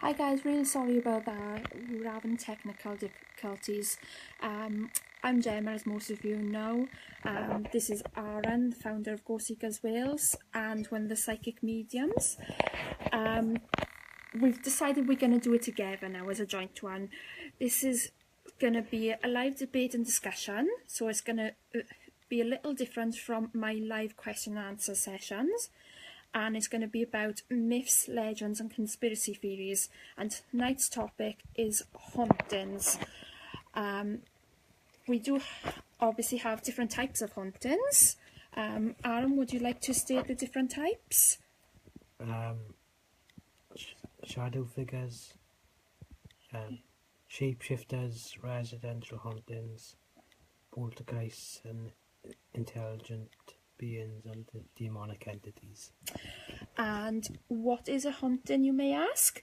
Hi guys, really sorry about that. We're having technical difficulties. I'm Gemma, as most of you know. This is Aaron, founder of Ghost Seekers Wales and one of the psychic mediums. We've decided we're going to do it together now as a joint one. This is going to be a live debate and discussion, so it's going to be a little different from my live question and answer sessions. And it's going to be about myths, legends and conspiracy theories, and tonight's topic is hauntings. We do obviously have different types of hauntings. Aaron, would you like to state the different types? Shadow figures, shapeshifters, residential hauntings, poltergeists and intelligent beings and demonic entities. And what is a haunting, you may ask?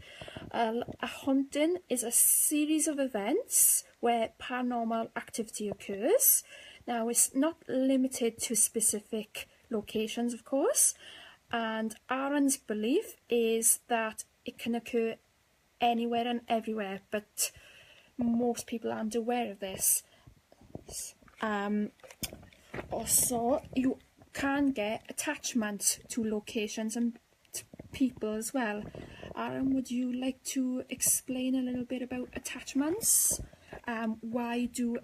A haunting is a series of events where paranormal activity occurs. Now, it's not limited to specific locations, of course, and Aaron's belief is that it can occur anywhere and everywhere, but most people aren't aware of this. Also, you can get attachment to locations and people as well. Aaron, would you like to explain a little bit about attachments? Why do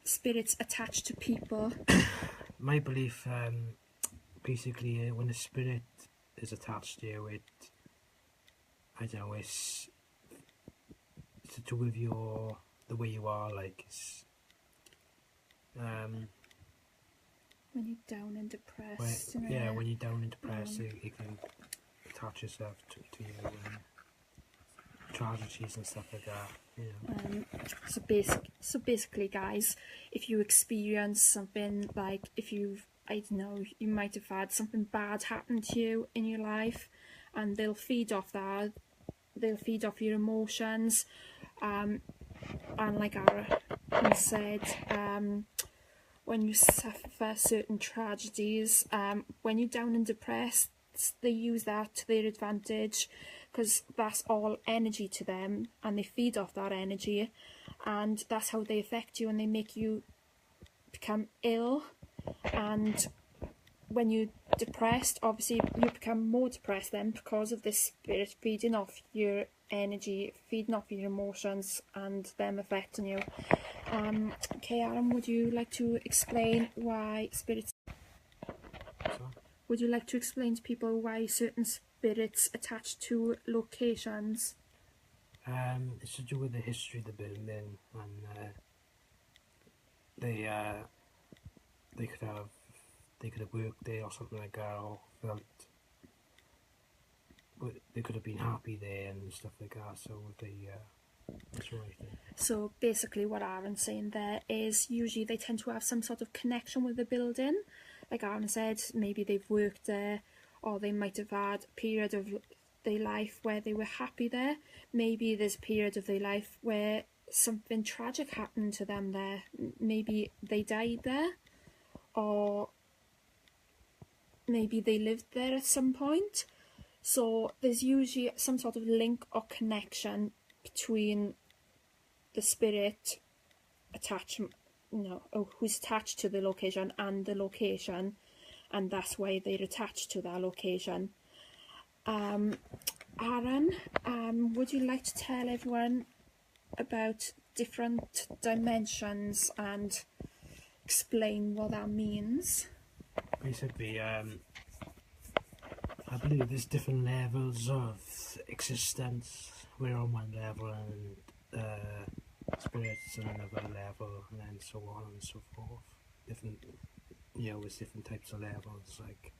spirits attach to people? My belief, basically, when a spirit is attached to you, it's to do with the way you are, like, it's, when you're down and depressed. when you're down and depressed, you can attach yourself to your tragedies and stuff like that. So basically, guys, if you experience something like, you might have had something bad happen to you in your life, and they'll feed off that. They'll feed off your emotions, and like Aaron said, when you suffer certain tragedies, when you're down and depressed, they use that to their advantage, because that's all energy to them, and they feed off that energy, and that's how they affect you, and they make you become ill. And when you're depressed, obviously you become more depressed then, because of this spirit feeding off your energy, feeding off your emotions, and them affecting you. Okay, Aaron, would you like to explain why spirits... Would you like to explain to people why certain spirits attach to locations? It's to do with the history of the building, and they could have worked there or something like that, or felt they could have been happy there and stuff like that. So that's what I think. So basically, what Aaron's saying there is usually they tend to have some sort of connection with the building. Like Aaron said, maybe they've worked there, or they might have had a period of their life where they were happy there. Maybe there's a period of their life where something tragic happened to them there. Maybe they died there, or maybe they lived there at some point. So there's usually some sort of link or connection between the spirit attachment, who's attached to the location and the location, and that's why they're attached to that location. Aaron, would you like to tell everyone about different dimensions and explain what that means? Basically, I believe there's different levels of existence. We're on one level, and spirits on another level, and then so on and so forth. Different, there's different types of levels. Like,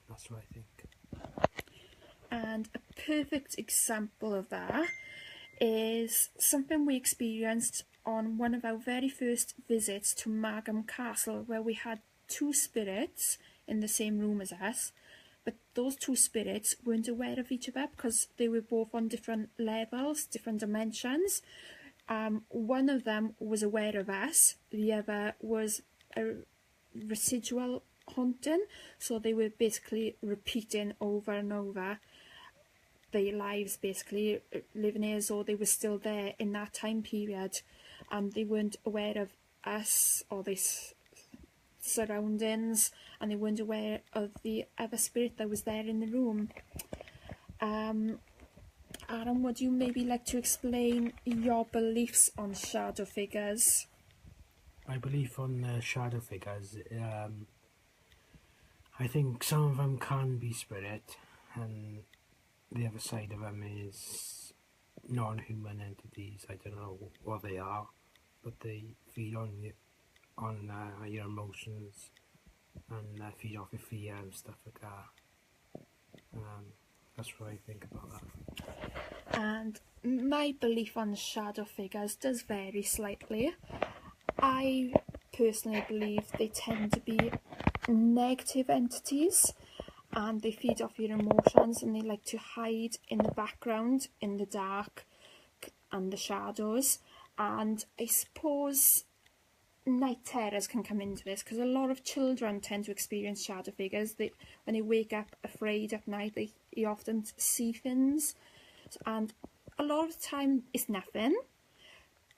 that's what I think. And a perfect example of that is something we experienced on one of our very first visits to Margam Castle, where we had two spirits in the same room as us, but those two spirits weren't aware of each other because they were both on different levels, different dimensions. One of them was aware of us, the other was a residual haunting, so they were basically repeating over and over. their lives basically, living as though they were still there in that time period, and they weren't aware of us or this surroundings, and they weren't aware of the other spirit that was there in the room. Aaron, would you maybe like to explain your beliefs on shadow figures? My belief on shadow figures, I think some of them can be spirit, and the other side of them is non-human entities. I don't know what they are, but they feed on your emotions and feed off your fear and stuff like that. That's what I think about that. And my belief on shadow figures does vary slightly. I personally believe they tend to be negative entities, and they feed off your emotions, and they like to hide in the background, in the dark and the shadows. And I suppose night terrors can come into this, because a lot of children tend to experience shadow figures. When they wake up afraid at night, they often see things, and a lot of the time it's nothing,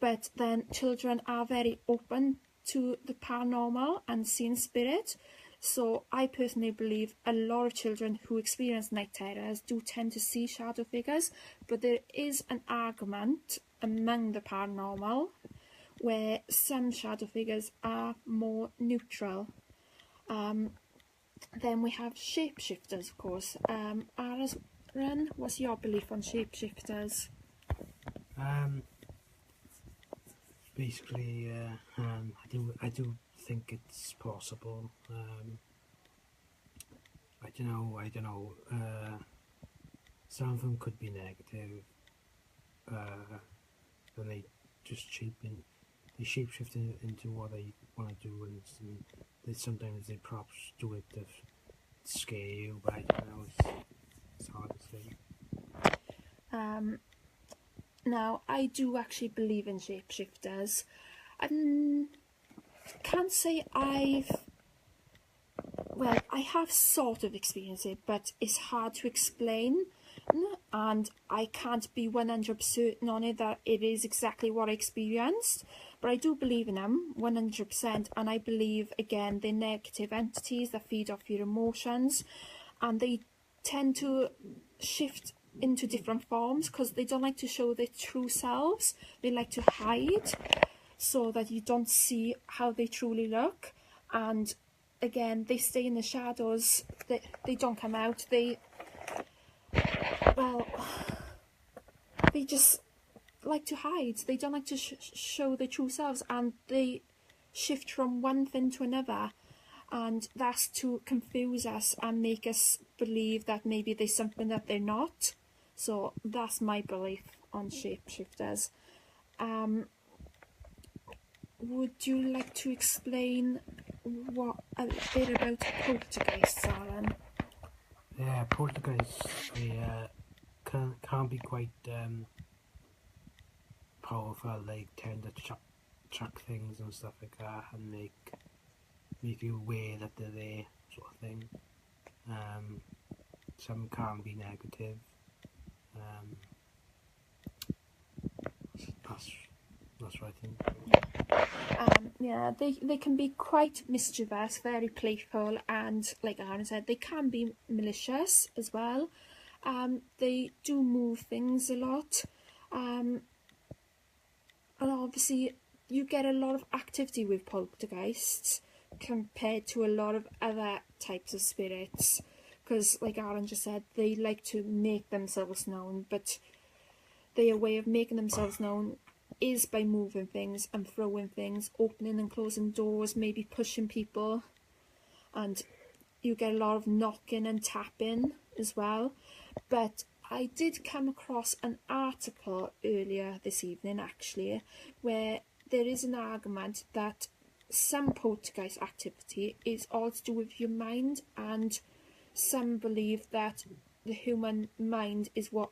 but then children are very open to the paranormal and seeing spirit. So I personally believe a lot of children who experience night terrors do tend to see shadow figures, but there is an argument among the paranormal where some shadow figures are more neutral. Then we have shapeshifters, of course. Aaron, what's your belief on shapeshifters? Basically, I do think it's possible. I don't know. Some of them could be negative, and they just shapeshift into what they want to do, and sometimes they perhaps do it to scare you, but I don't know. It's hard to say. Now, I do actually believe in shapeshifters. I can't say I have sort of experienced it, but it's hard to explain, and I can't be 100% certain on it that it is exactly what I experienced, but I do believe in them 100%, and I believe, again, they're negative entities that feed off your emotions, and they tend to shift into different forms because they don't like to show their true selves. They like to hide so that you don't see how they truly look, and again, they stay in the shadows. They don't come out. They just like to hide. They don't like to show their true selves, and they shift from one thing to another, and that's to confuse us and make us believe that maybe there's something that they're not. So that's my belief on shapeshifters. Would you like to explain a bit about poltergeists, Alan? Yeah, poltergeists, they can be quite powerful. They tend to chuck things and stuff like that, and make you aware that they're there, sort of thing. Some can be negative. That's what I think. Yeah, they can be quite mischievous, very playful, and like Aaron said, they can be malicious as well. They do move things a lot, and obviously you get a lot of activity with poltergeists compared to a lot of other types of spirits, because like Aaron just said, they like to make themselves known, but their way of making themselves known is by moving things and throwing things, opening and closing doors, maybe pushing people, and you get a lot of knocking and tapping as well. But I did come across an article earlier this evening, actually, where there is an argument that some poltergeist activity is all to do with your mind, and some believe that the human mind is what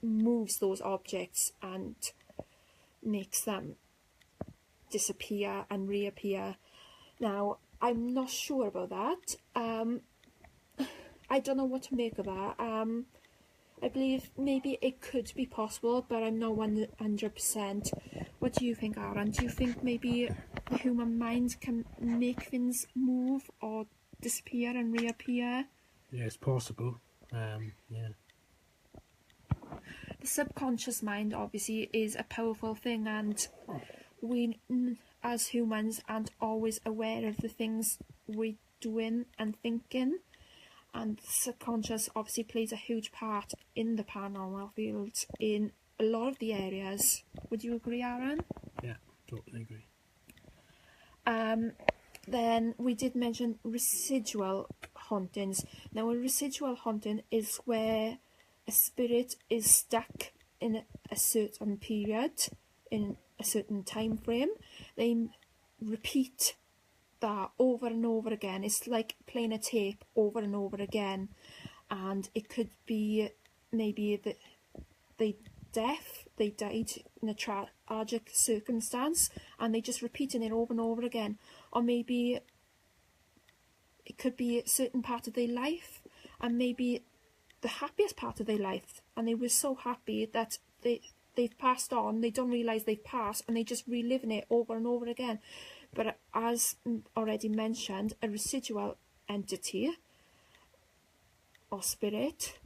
moves those objects and makes them disappear and reappear. Now, I'm not sure about that. I don't know what to make of that. I believe maybe it could be possible, but I'm not 100%. What do you think, Aaron? Do you think maybe the human mind can make things move or disappear and reappear? Yeah, it's possible. Yeah. The subconscious mind obviously is a powerful thing, and we as humans aren't always aware of the things we're doing and thinking, and the subconscious obviously plays a huge part in the paranormal field in a lot of the areas. Would you agree, Aaron? Yeah, totally agree. Then we did mention residual hauntings. Now, a residual haunting is where a spirit is stuck in a certain period, in a certain time frame. They repeat that over and over again. It's like playing a tape over and over again. And it could be maybe that they died in a tragic circumstance, and they just repeating it over and over again. Or maybe it could be a certain part of their life, and maybe the happiest part of their life, and they were so happy that they've passed on, they don't realise they've passed, and they just reliving it over and over again. But as already mentioned, a residual entity or spirit,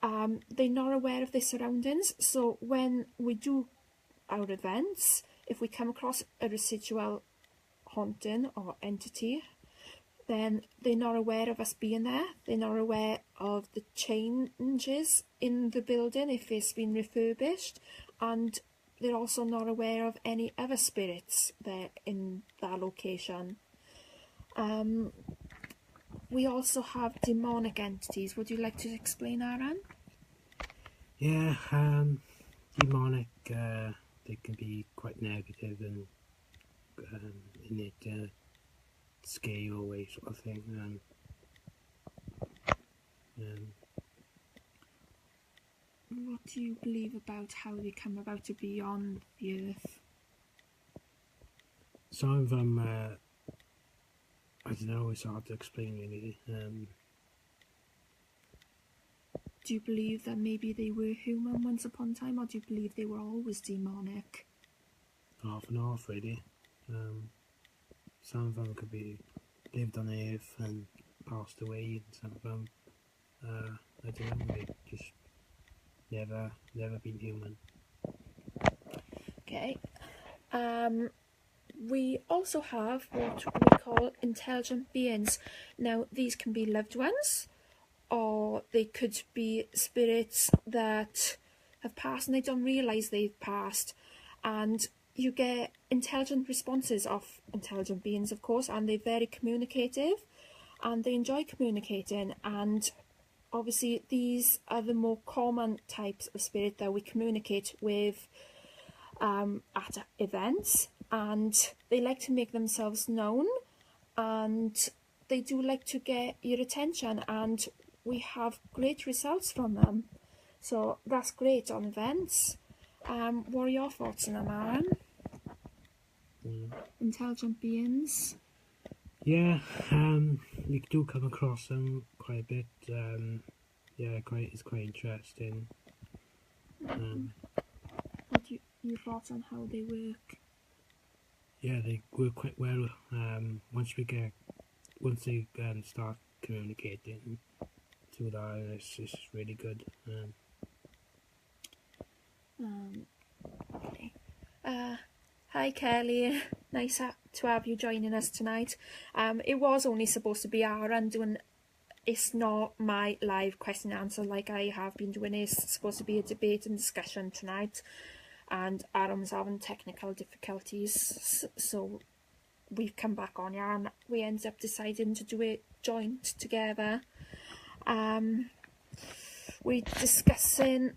they're not aware of their surroundings. So when we do our events, if we come across a residual haunting or entity, then they're not aware of us being there. They're not aware of the changes in the building if it's been refurbished, and they're also not aware of any other spirits there in that location. We also have demonic entities. Would you like to explain, Aaron? Yeah, demonic, they can be quite negative and in it scare you away sort of thing. What do you believe about how they come about to be on the earth? Some of them, I don't know, it's hard to explain really. Do you believe that maybe they were human once upon a time, or do you believe they were always demonic? Half and half really. Some of them could be lived on Earth and passed away, and some of them, I don't know, they just never been human. Okay. We also have what we call intelligent beings. Now, these can be loved ones, or they could be spirits that have passed and they don't realise they've passed. And you get intelligent responses of intelligent beings, of course, and they're very communicative and they enjoy communicating. And obviously, these are the more common types of spirit that we communicate with at events, and they like to make themselves known, and they do like to get your attention, and we have great results from them. So that's great on events. What are your thoughts on them, Aaron? Intelligent beings? Yeah, you do come across them quite a bit. Yeah, it's quite interesting. What are your thoughts on how they work? Yeah, they work quite well. Once they start communicating to that, it's really good. Okay. Hi Kelly, nice to have you joining us tonight. It was only supposed to be Aaron doing. It's not my live question and answer like I have been doing. It's supposed to be a debate and discussion tonight, and Aaron's having technical difficulties, so we've come back on here and we ended up deciding to do it joint together. We're discussing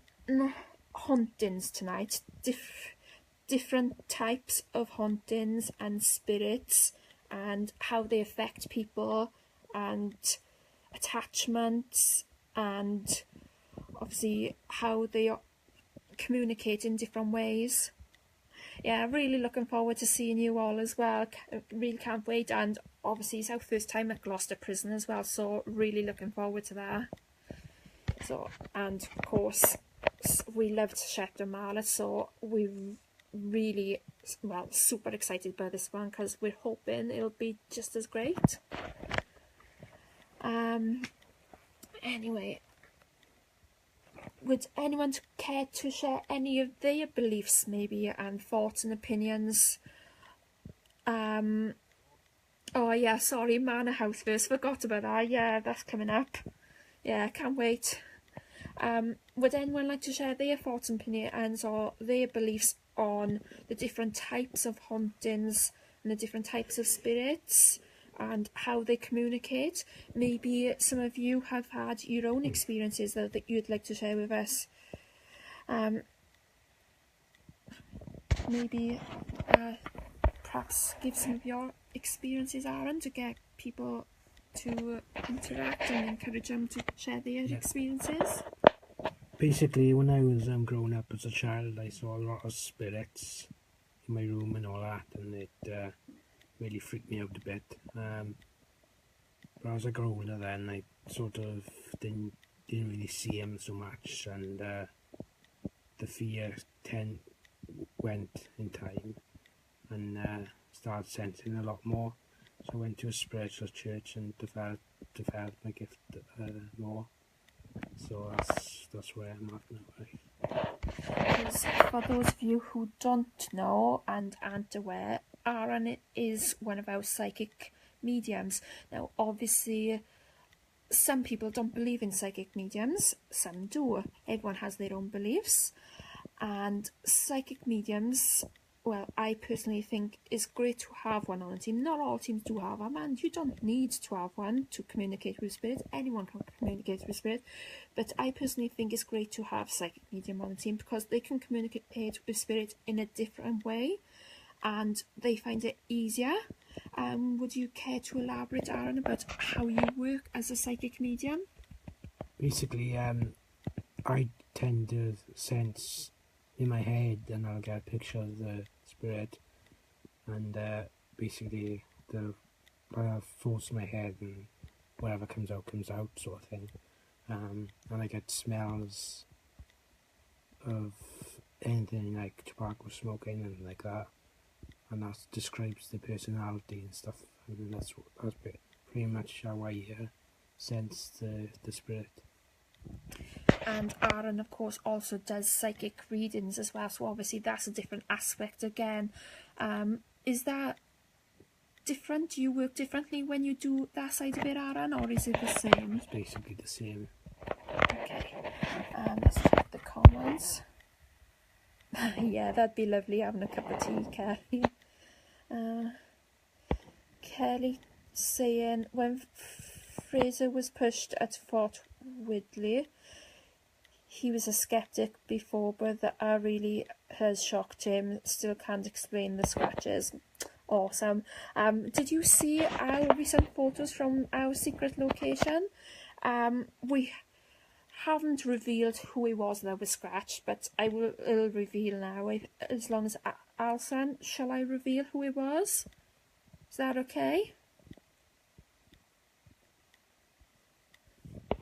hauntings tonight, different types of hauntings and spirits, and how they affect people, and attachments, and obviously how they communicate in different ways. Yeah, really looking forward to seeing you all as well. Really can't wait, and obviously it's our first time at Gloucester Prison as well, so really looking forward to that. So, and of course, we loved Chapter Marla, so we really, well, super excited by this one because we're hoping it'll be just as great. Anyway, would anyone care to share any of their beliefs, maybe, and thoughts and opinions? Oh yeah, sorry, Manor House first, forgot about that. Yeah, that's coming up. Yeah, can't wait. Would anyone like to share their thoughts and opinions or their beliefs on the different types of hauntings and the different types of spirits and how they communicate? Maybe some of you have had your own experiences that you'd like to share with us. Maybe perhaps give some of your experiences, Aaron, to get people to interact and encourage them to share their experiences. Basically, when I was growing up as a child, I saw a lot of spirits in my room and all that, and it really freaked me out a bit. But as I got older then, I sort of didn't really see them so much, and the fear went in time, and started sensing a lot more. So I went to a spiritual church and developed my gift more. So that's where I'm at now, right? For those of you who don't know and aren't aware, Aaron is one of our psychic mediums. Now, obviously, some people don't believe in psychic mediums, some do. Everyone has their own beliefs. And psychic mediums, well, I personally think it's great to have one on a team. Not all teams do have them, and you don't need to have one to communicate with spirit. Anyone can communicate with spirit. But I personally think it's great to have psychic medium on a team because they can communicate with spirit in a different way and they find it easier. Would you care to elaborate, Aaron, about how you work as a psychic medium? Basically, I tend to sense in my head, and I'll get a picture of the spirit, and basically I'll force my head, and whatever comes out, sort of thing. And I get smells of anything like tobacco smoking and like that, and that describes the personality and stuff. And that's pretty much how I sense the spirit. And Aaron, of course, also does psychic readings as well, so obviously that's a different aspect again. Is that different? Do you work differently when you do that side of it, Aaron, or is it the same? It's basically the same. Okay, let's check the comments. Yeah, that'd be lovely, having a cup of tea, Kelly. Kelly saying, when Fraser was pushed at Fort Woodley, he was a skeptic before, but that really has shocked him. Still can't explain the scratches. Awesome. Did you see our recent photos from our secret location? We haven't revealed who it was that was scratched, but I'll reveal now. As long as Alison, shall I reveal who it was? Is that okay?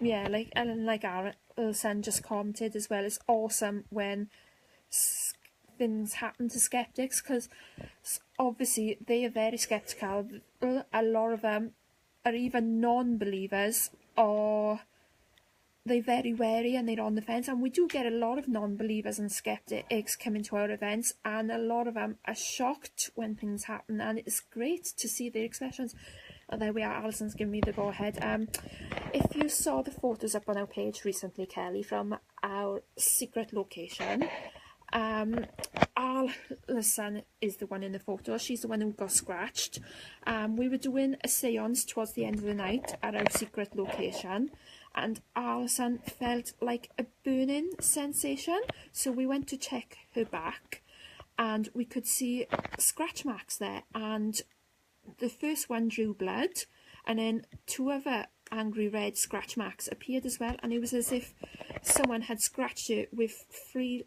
Yeah, like Alison just commented as well. It's awesome when things happen to skeptics, because obviously they are very skeptical. A lot of them are even non-believers, or they're very wary and they're on the fence. And we do get a lot of non-believers and skeptics coming to our events, and a lot of them are shocked when things happen, and it's great to see their expressions. Oh, there we are, Alison's giving me the go-ahead. If you saw the photos up on our page recently, Kelly, from our secret location, Alison is the one in the photo. She's the one who got scratched. We were doing a seance towards the end of the night at our secret location, and Alison felt like a burning sensation. So we went to check her back, and we could see scratch marks there. And the first one drew blood, and then two other angry red scratch marks appeared as well. And it was as if someone had scratched her with three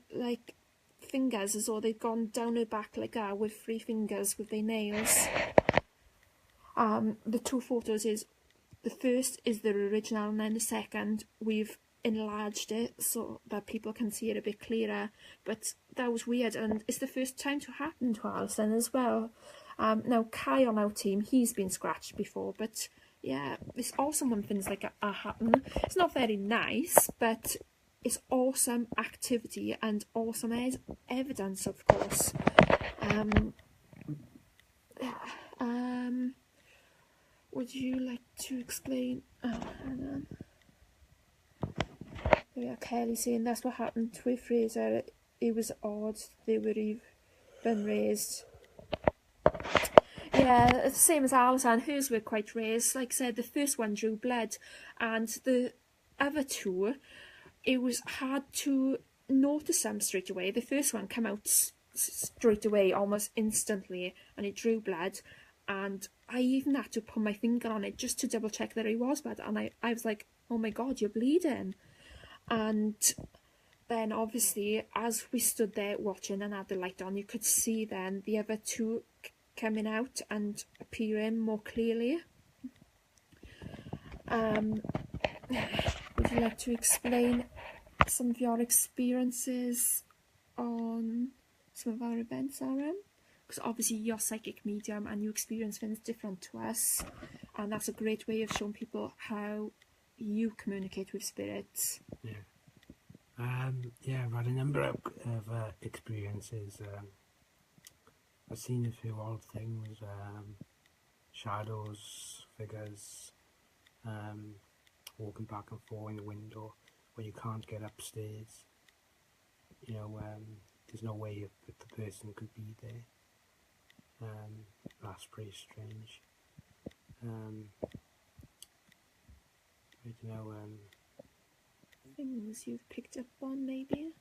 fingers, as though they'd gone down her back like that with 3 fingers with their nails. The two photos is, the first is the original, and then the second we've enlarged it so that people can see it a bit clearer. But that was weird, and it's the first time to happen to Alison as well. Now Kai on our team, he's been scratched before, but yeah, it's awesome when things like that happen. It's not very nice, but it's awesome activity and awesome evidence, of course. Would you like to explain? Oh, hang on. Yeah, Kelly saying that's what happened with Fraser. It was odd. They were even raised. Yeah, the same as Alison. Hers were quite raised. Like I said, the first one drew blood, and the other two, it was hard to notice them straight away. The first one came out straight away, almost instantly, and it drew blood. And I even had to put my finger on it just to double check that it was blood. And I was like, oh my god, you're bleeding. And then obviously, as we stood there watching and had the light on, you could see then the other two coming out and appearing more clearly. Would you like to explain some of your experiences on some of our events, Aaron? Because obviously you're psychic medium and you experience things different to us, and that's a great way of showing people how you communicate with spirits. Yeah, I've had a number of experiences. I've seen a few odd things, shadows, figures, walking back and forth in the window when you can't get upstairs. You know, there's no way that the person could be there. That's pretty strange. I don't know. Things you've picked up on, maybe?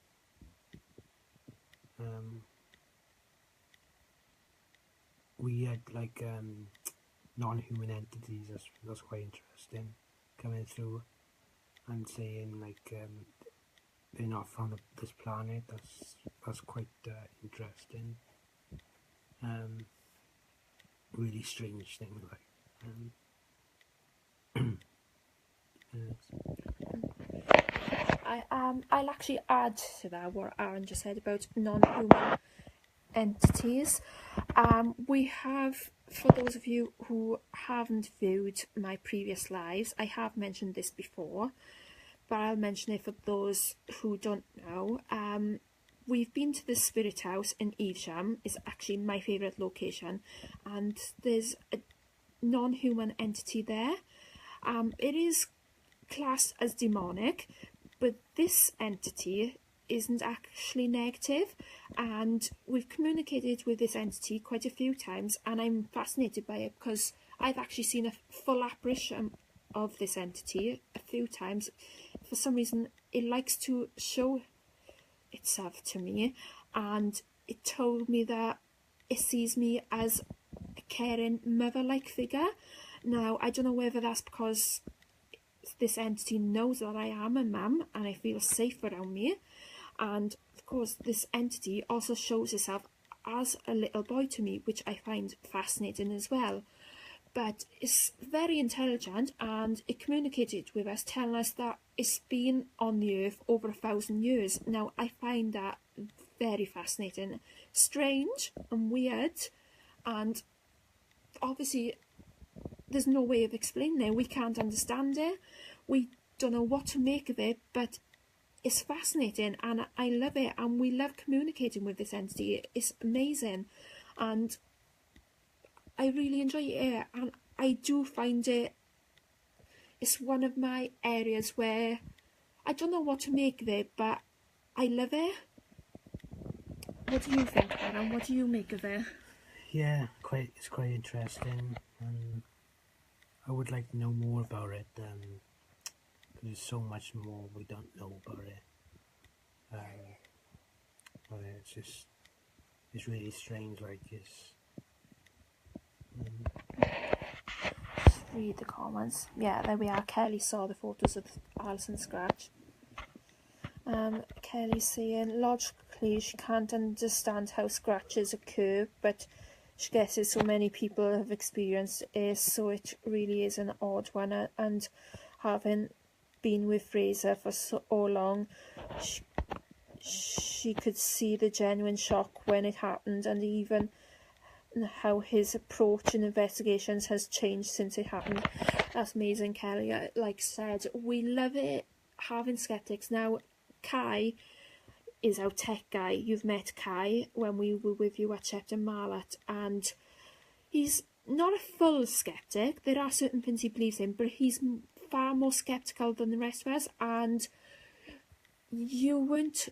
We had like non-human entities. That's quite interesting, coming through and saying like they're not from this planet. That's quite interesting. Really strange thing, like. I'll actually add to that what Aaron just said about non-human entities. We have, for those of you who haven't viewed my previous lives, I have mentioned this before, but I'll mention it for those who don't know. We've been to the Spirit House in Evesham. It's actually my favourite location, and there's a non-human entity there. It is classed as demonic, but this entity isn't actually negative, and we've communicated with this entity quite a few times, and I'm fascinated by it because I've actually seen a full apparition of this entity a few times. For some reason, it likes to show itself to me, and it told me that it sees me as a caring mother-like figure. Now, I don't know whether that's because this entity knows that I am a mum and I feel safe around me, and of course this entity also shows itself as a little boy to me, which I find fascinating as well. But it's very intelligent, and it communicated with us, telling us that it's been on the earth over 1,000 years. Now, I find that very fascinating, strange and weird, and obviously there's no way of explaining it. We can't understand it. We don't know what to make of it, but it's fascinating and I love it, and we love communicating with this entity. It's amazing, and I really enjoy it, and I do find it's one of my areas where I don't know what to make of it, but I love it. What do you think, Aaron? What do you make of it? Yeah, it's quite interesting, and I would like to know more about it. There's so much more we don't know about it. It's really strange, like this. Read the comments. Yeah, there we are. Kelly saw the photos of Alison Scratch. Kelly's saying logically she can't understand how scratches occur, but she guesses so many people have experienced it, so it really is an odd one. And having been with Fraser for so long, she could see the genuine shock when it happened, and even how his approach in investigations has changed since it happened. That's amazing, Kelly. Like I said, we love it having skeptics. Now, Kai is our tech guy. You've met Kai when we were with you at Shepton Mallet, and he's not a full skeptic. There are certain things he believes in, but he's far more skeptical than the rest of us. And you weren't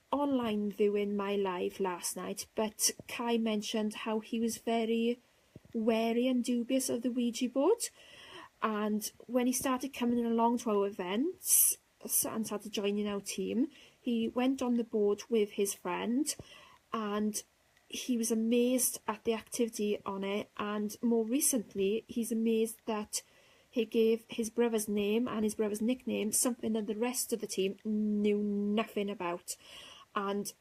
online viewing my live last night, but Kai mentioned how he was very wary and dubious of the Ouija board, and when he started coming along to our events and started joining our team, he went on the board with his friend, and he was amazed at the activity on it, and more recently he's amazed that he gave his brother's name and his brother's nickname, something that the rest of the team knew nothing about. And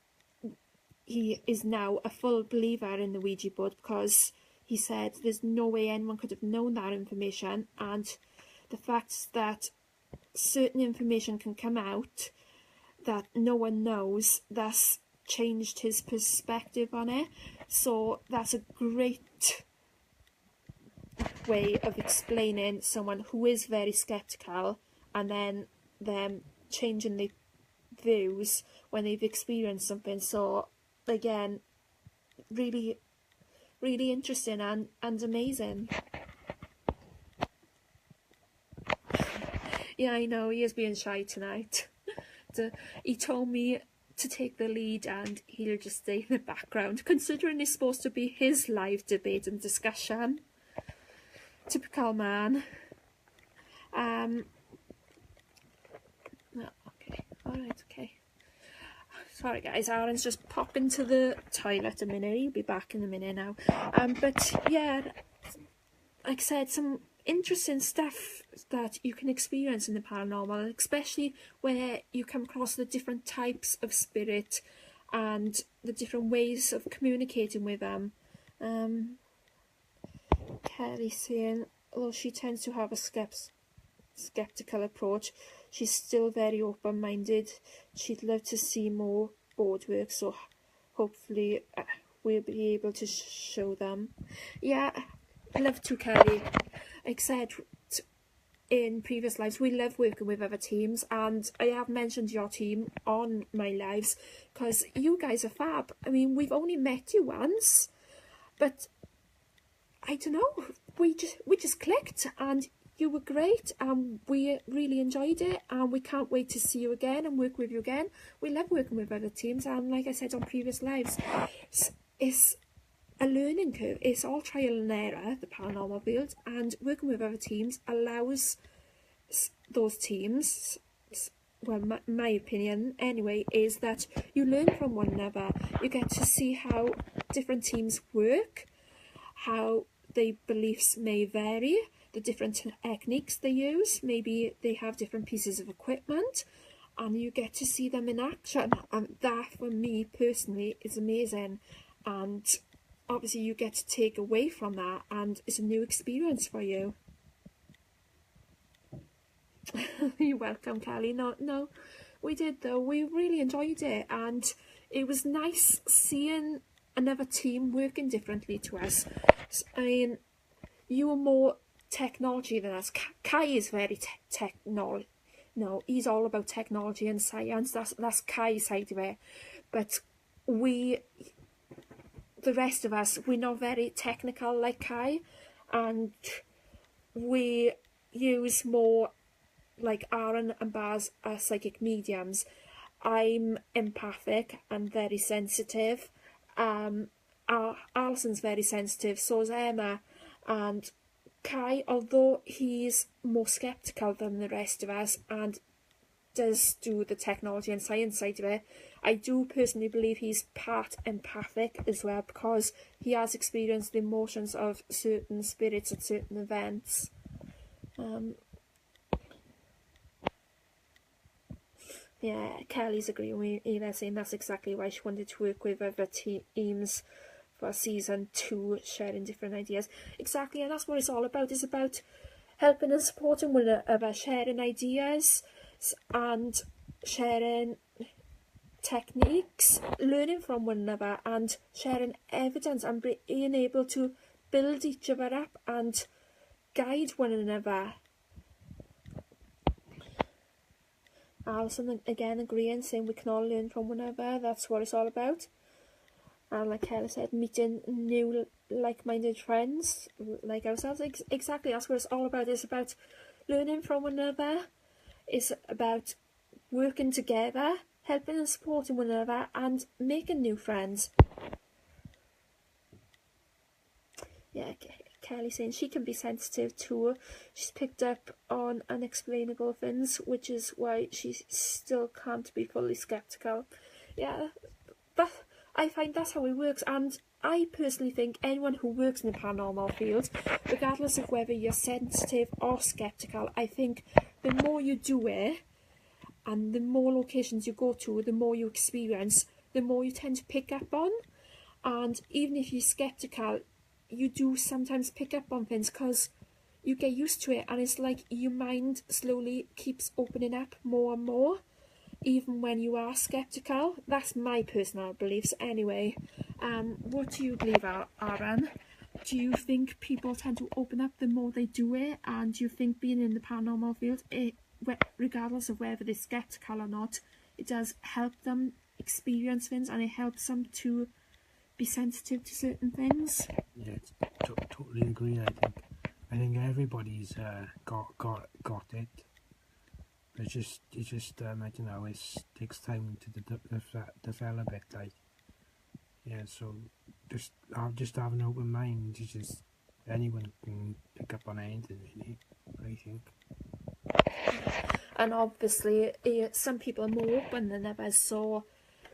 he is now a full believer in the Ouija board, because he said there's no way anyone could have known that information, and the fact that certain information can come out that no one knows, that's changed his perspective on it. So that's a great way of explaining someone who is very skeptical and then them changing their views when they've experienced something. So again, really interesting and amazing. Yeah, I know, he is being shy tonight. He told me to take the lead and he'll just stay in the background, considering it's supposed to be his live debate and discussion. Typical man. Okay, alright, okay. Sorry guys, Aaron's just popped into the toilet a minute. He'll be back in a minute now. But yeah, like I said, some interesting stuff that you can experience in the paranormal, especially where you come across the different types of spirit and the different ways of communicating with them. Kelly's saying, although she tends to have a skeptical approach, she's still very open-minded. She'd love to see more board work, so hopefully we'll be able to show them. Yeah, I love to, Kelly. Like I said in previous lives, we love working with other teams, and I have mentioned your team on my lives because you guys are fab. I mean, we've only met you once, but I don't know, we just clicked, and you were great, and we really enjoyed it, and we can't wait to see you again and work with you again. We love working with other teams, and like I said on previous lives, it's a learning curve. It's all trial and error, the paranormal field, and working with other teams allows those teams, well, my opinion anyway, is that you learn from one another. You get to see how different teams work, how their beliefs may vary, the different techniques they use. Maybe they have different pieces of equipment, and you get to see them in action, and that for me personally is amazing. And obviously you get to take away from that, and it's a new experience for you. You're welcome, Kelly. No, we did though. We really enjoyed it, and it was nice seeing another team working differently to us. I mean, you were more technology than us. Kai is very technology. No, he's all about technology and science. That's Kai's side of it. But the rest of us, we're not very technical like Kai, and we use more, like Aaron and Baz are psychic mediums. I'm empathic and very sensitive. Alison's very sensitive, so is Emma. And Kai, although he's more skeptical than the rest of us and does do the technology and science side of it, I do personally believe he's part empathic as well, because he has experienced the emotions of certain spirits at certain events. Yeah, Kelly's agreeing with me there, saying that's exactly why she wanted to work with other teams for season 2, sharing different ideas. Exactly, and that's what it's all about. It's about helping and supporting one another, sharing ideas and sharing techniques, learning from one another and sharing evidence and being able to build each other up and guide one another. Alison again agreeing, saying we can all learn from one another. That's what it's all about. And like Kelly said, meeting new like-minded friends like ourselves. Exactly, that's what it's all about. It's about learning from one another. It's about working together, helping and supporting one another, and making new friends. Yeah, Kelly saying she can be sensitive too. She's picked up on unexplainable things, which is why she still can't be fully skeptical. Yeah, but I find that's how it works, and I personally think anyone who works in the paranormal field, regardless of whether you're sensitive or skeptical, I think the more you do it, and the more locations you go to, the more you experience, the more you tend to pick up on. And even if you're skeptical, you do sometimes pick up on things because you get used to it, and it's like your mind slowly keeps opening up more and more, even when you are skeptical. That's my personal beliefs anyway. What do you believe, Aaron? Do you think people tend to open up the more they do it, and do you think being in the paranormal field, regardless of whether they're skeptical or not, it does help them experience things and it helps them to be sensitive to certain things? Yeah, totally agree. I think everybody's got it. It's just I don't know. It takes time to develop it. Like, yeah. So just have an open mind. It's just anyone can pick up on anything, really. I think. And obviously, some people are more open than others. So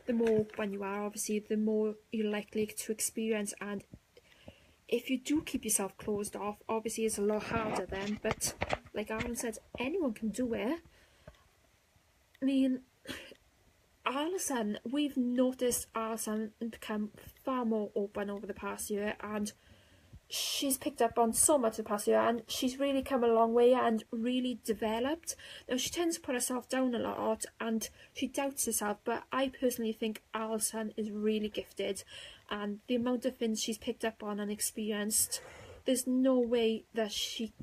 the more open you are, obviously, the more you're likely to experience. And if you do keep yourself closed off, obviously it's a lot harder then. But like Aaron said, anyone can do it. I mean, Alison, we've noticed Alison become far more open over the past year, and she's picked up on so much the past year, and she's really come a long way and really developed. Now, she tends to put herself down a lot and she doubts herself, but I personally think Alison is really gifted, and the amount of things she's picked up on and experienced, there's no way that she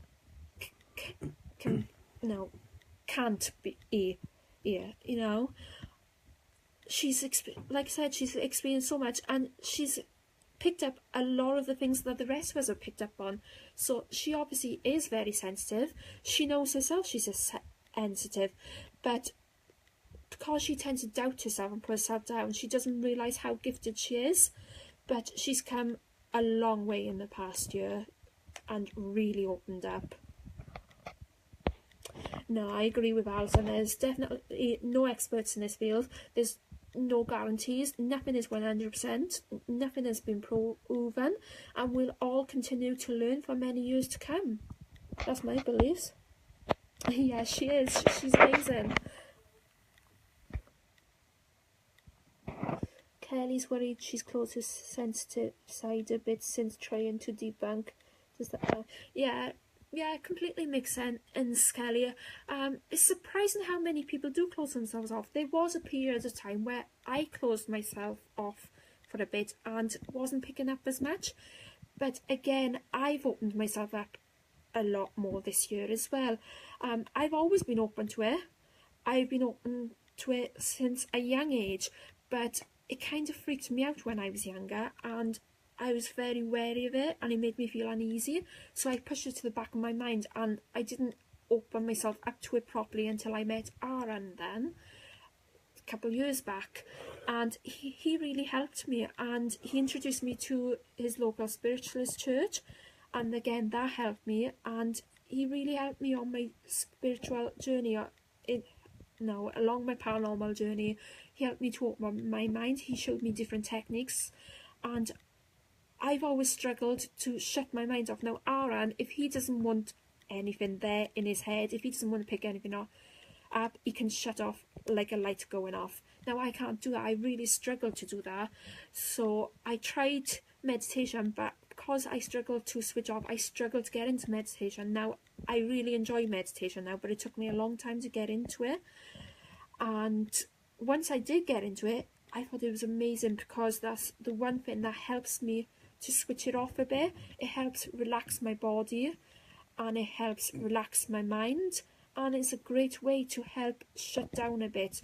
can't be here, you know. She's, like I said, she's experienced so much, and she's picked up a lot of the things that the rest of us have picked up on. So she obviously is very sensitive. She knows herself she's sensitive, but because she tends to doubt herself and put herself down, she doesn't realise how gifted she is. But she's come a long way in the past year and really opened up. No, I agree with Alison. There's definitely no experts in this field. There's no guarantees. Nothing is 100%. Nothing has been proven, and we'll all continue to learn for many years to come. That's my beliefs. Yeah, she is. She's amazing. Kelly's worried she's closed her sensitive side a bit since trying to debunk. Does that? Yeah, completely makes sense, Kelly. It's surprising how many people do close themselves off. There was a period of time where I closed myself off for a bit and wasn't picking up as much. But again, I've opened myself up a lot more this year as well. I've always been open to it. I've been open to it since a young age, but it kind of freaked me out when I was younger, and I was very wary of it, and it made me feel uneasy. So I pushed it to the back of my mind, and I didn't open myself up to it properly until I met Aaron then, a couple of years back. And he really helped me, and he introduced me to his local spiritualist church. And again, that helped me, and he really helped me on my spiritual journey, along my paranormal journey. He helped me to open my mind. He showed me different techniques, and I've always struggled to shut my mind off. Now, Aaron, if he doesn't want anything there in his head, if he doesn't want to pick anything up, he can shut off like a light going off. Now, I can't do that. I really struggle to do that. So I tried meditation, but because I struggle to switch off, I struggle to get into meditation. Now, I really enjoy meditation now, but it took me a long time to get into it. And once I did get into it, I thought it was amazing, because that's the one thing that helps me to switch it off a bit. It helps relax my body, and it helps relax my mind, and it's a great way to help shut down a bit,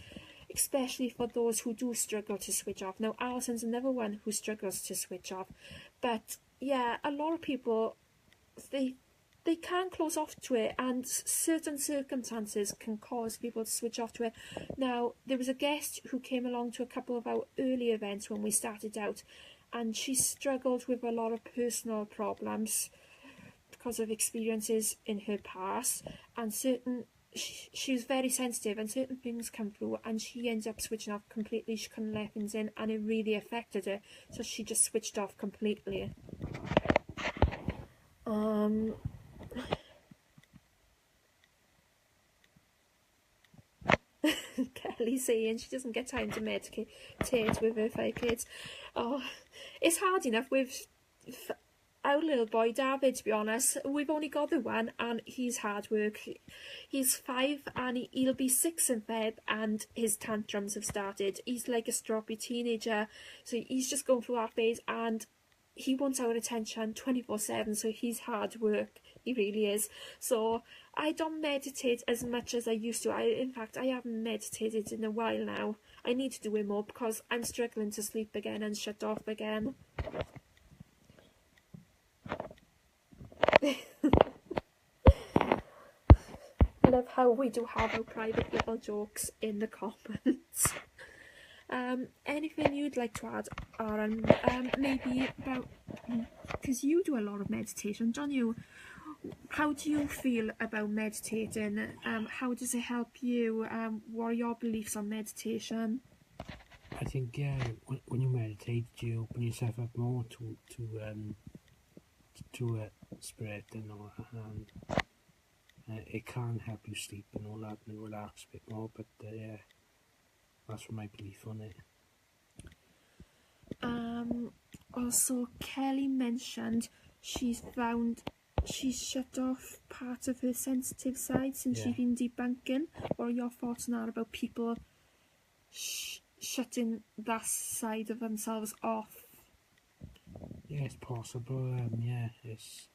especially for those who do struggle to switch off. Now, Alison's another one who struggles to switch off, but yeah, a lot of people, they can close off to it, and certain circumstances can cause people to switch off to it. Now, there was a guest who came along to a couple of our early events when we started out, and she struggled with a lot of personal problems because of experiences in her past, and she was very sensitive, and certain things come through, and she ended up switching off completely. She couldn't let things in, and it really affected her, so she just switched off completely. Kelly saying she doesn't get time to meditate with her 5 kids. Oh, it's hard enough with our little boy David, to be honest. We've only got the one, and he's hard work. He's 5, and he'll be 6 in Feb, and his tantrums have started. He's like a stroppy teenager, so he's just going through that phase, and he wants our attention 24/7, so he's hard work. He really is. So I don't meditate as much as I used to. In fact, I haven't meditated in a while now. I need to do it more, because I'm struggling to sleep again and shut off again. I love how we do have our private little jokes in the comments. Anything you'd like to add, Aaron? Maybe about, because you do a lot of meditation, don't you? How do you feel about meditating? How does it help you? What are your beliefs on meditation? I think, yeah, when you meditate, you open yourself up more to spirit and all that, and it can help you sleep and all that and relax a bit more. But yeah, that's my belief on it. Also, Kelly mentioned she's shut off part of her sensitive side since she's been debunking. What are your thoughts on that, about people shutting that side of themselves off? Yeah, it's possible. Yeah, it's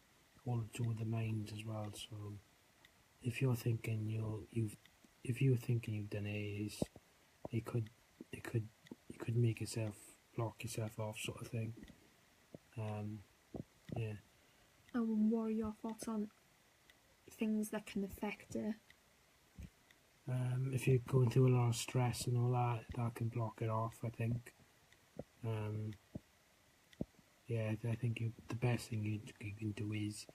all to do with the mind as well. So if you're thinking you've done it, you could make yourself block yourself off, sort of thing. Yeah. And what are your thoughts on things that can affect it? If you're going through a lot of stress and all that, that can block it off, I think. Yeah, I think the best thing you can do is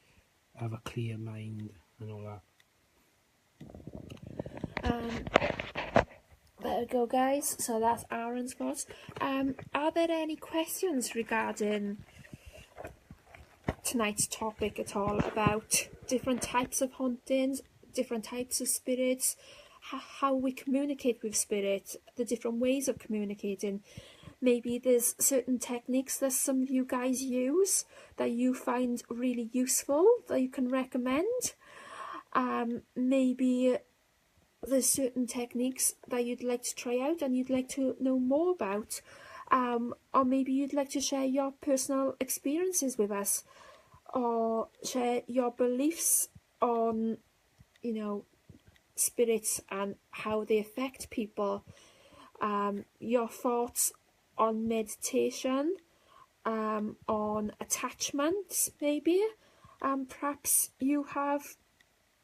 have a clear mind and all that. There we go, guys. So that's Aaron's thoughts. Are there any questions regarding tonight's topic at all, about different types of hauntings, different types of spirits, how we communicate with spirit, the different ways of communicating? Maybe there's certain techniques that some of you guys use that you find really useful that you can recommend. Maybe there's certain techniques that you'd like to try out and you'd like to know more about. Or maybe you'd like to share your personal experiences with us, or share your beliefs on, spirits and how they affect people. Your thoughts on meditation, on attachments, maybe. Perhaps you have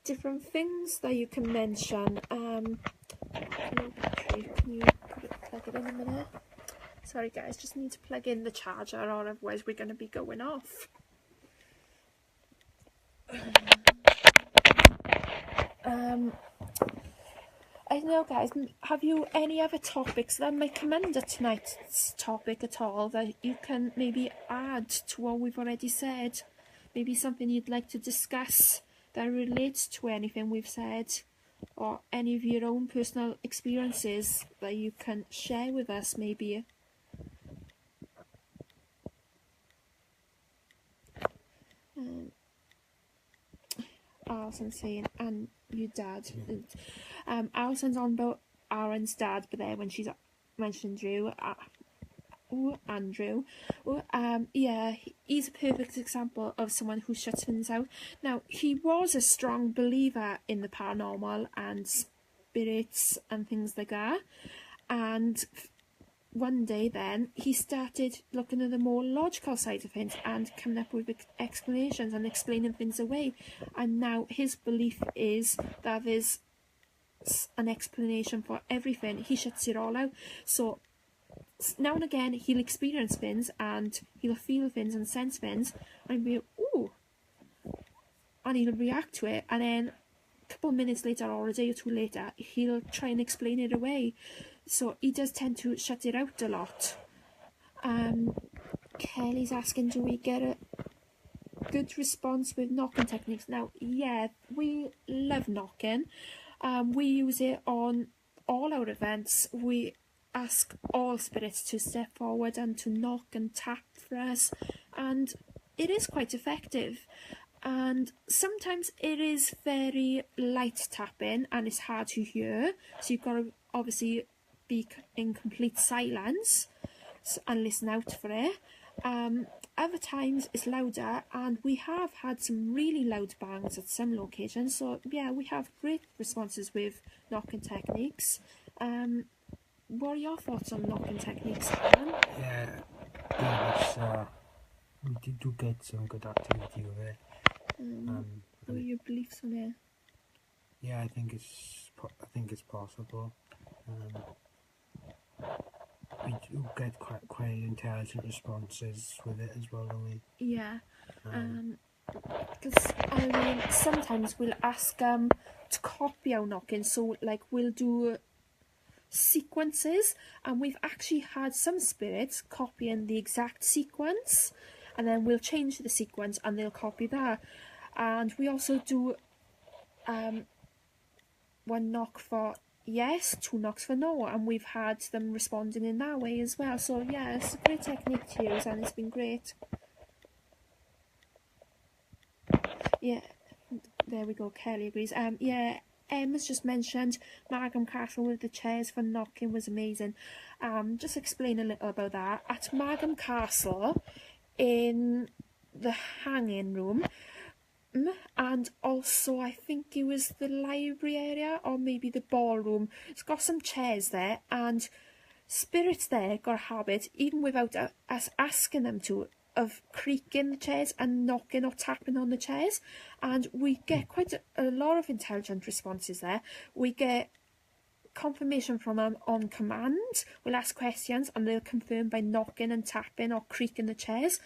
different things that you can mention. Can you plug it in a minute? Sorry guys, just need to plug in the charger, or otherwise we're going to be going off. I don't know, guys, have you any other topics that might come under tonight's topic at all that you can maybe add to what we've already said? Maybe something you'd like to discuss that relates to anything we've said, or any of your own personal experiences that you can share with us, maybe? Alison's saying, and your dad. Alison's on about Aaron's dad, but then when she's mentioned Drew, Andrew, yeah, he's a perfect example of someone who shuts things out. Now, he was a strong believer in the paranormal and spirits and things like that, and one day then he started looking at the more logical side of things and coming up with explanations and explaining things away, and now his belief is that there's an explanation for everything. He shuts it all out. So now and again he'll experience things and he'll feel things and sense things and be ooh, and he'll react to it, and then a couple of minutes later or a day or two later he'll try and explain it away. So he does tend to shut it out a lot. Kelly's asking, do we get a good response with knocking techniques? Now, yeah, we love knocking. We use it on all our events. We ask all spirits to step forward and to knock and tap for us, and it is quite effective. And sometimes it is very light tapping and it's hard to hear, so you've got to obviously be in complete silence and listen out for it. Other times it's louder, and we have had some really loud bangs at some locations, so yeah, we have great responses with knocking techniques. What are your thoughts on knocking techniques, Alan? Yeah, we do get some good activity with it. What are your beliefs on it? Yeah, I think it's possible. We do get quite intelligent responses with it as well, don't we? Yeah, because I mean, sometimes we'll ask to copy our knocking, so like we'll do sequences, and we've actually had some spirits copying the exact sequence, and then we'll change the sequence and they'll copy that. And we also do one knock for yes, two knocks for no, and we've had them responding in that way as well. So yeah, it's a great technique to use, and it's been great. Yeah, there we go, Kelly agrees. Yeah, Emma's just mentioned Markham Castle with the chairs for knocking was amazing. Just explain a little about that. At Markham Castle, in the hanging room, and also I think it was the library area or maybe the ballroom, it's got some chairs there, and spirits there got a habit, even without us asking them to, of creaking the chairs and knocking or tapping on the chairs, and we get quite a lot of intelligent responses there. We get confirmation from them on command. We'll ask questions and they'll confirm by knocking and tapping or creaking the chairs,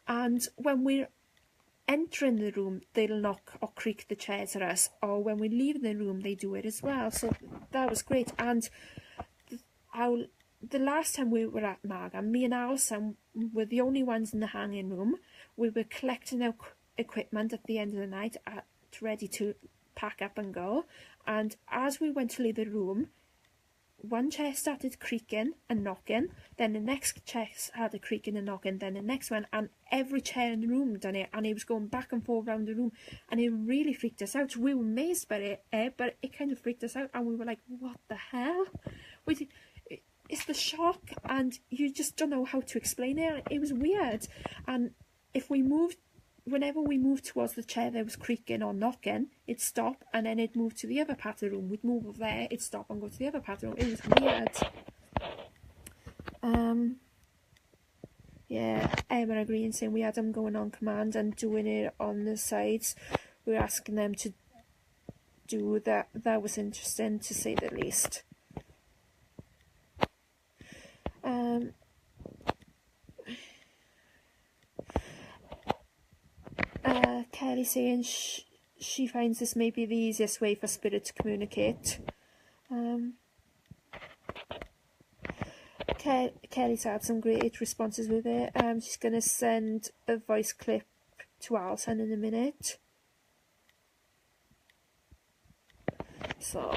and when we're entering the room they'll knock or creak the chairs at us, or when we leave the room they do it as well. So that was great. And the last time we were at Markham, me and Alison were the only ones in the hanging room. We were collecting our equipment at the end of the night, ready to pack up and go, and as we went to leave the room, one chair started creaking and knocking, then the next chair started creaking and knocking, then the next one, and every chair in the room done it, and it was going back and forth around the room, and it really freaked us out. We were amazed by it, but it kind of freaked us out, and we were like, what the hell? It's the shock, and you just don't know how to explain it. It was weird. And whenever we moved towards the chair that was creaking or knocking, it'd stop, and then it'd move to the other part of the room. We'd move over there, it'd stop and go to the other part of the room. It was weird. Yeah, Emma agreeing, saying we had them going on command and doing it on the sides. We were asking them to do that. That was interesting, to say the least. Kelly saying she finds this may be the easiest way for spirit to communicate. Kelly's had some great responses with it. She's going to send a voice clip to Alison in a minute. So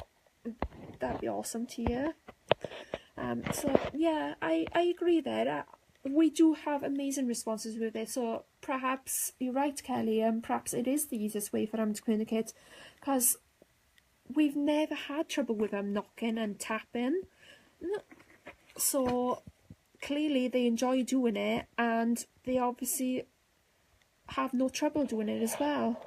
that'd be awesome to hear. So yeah, I agree there. we do have amazing responses with it. So perhaps you're right, Kelly, and perhaps it is the easiest way for them to communicate, because we've never had trouble with them knocking and tapping. So clearly they enjoy doing it, and they obviously have no trouble doing it as well.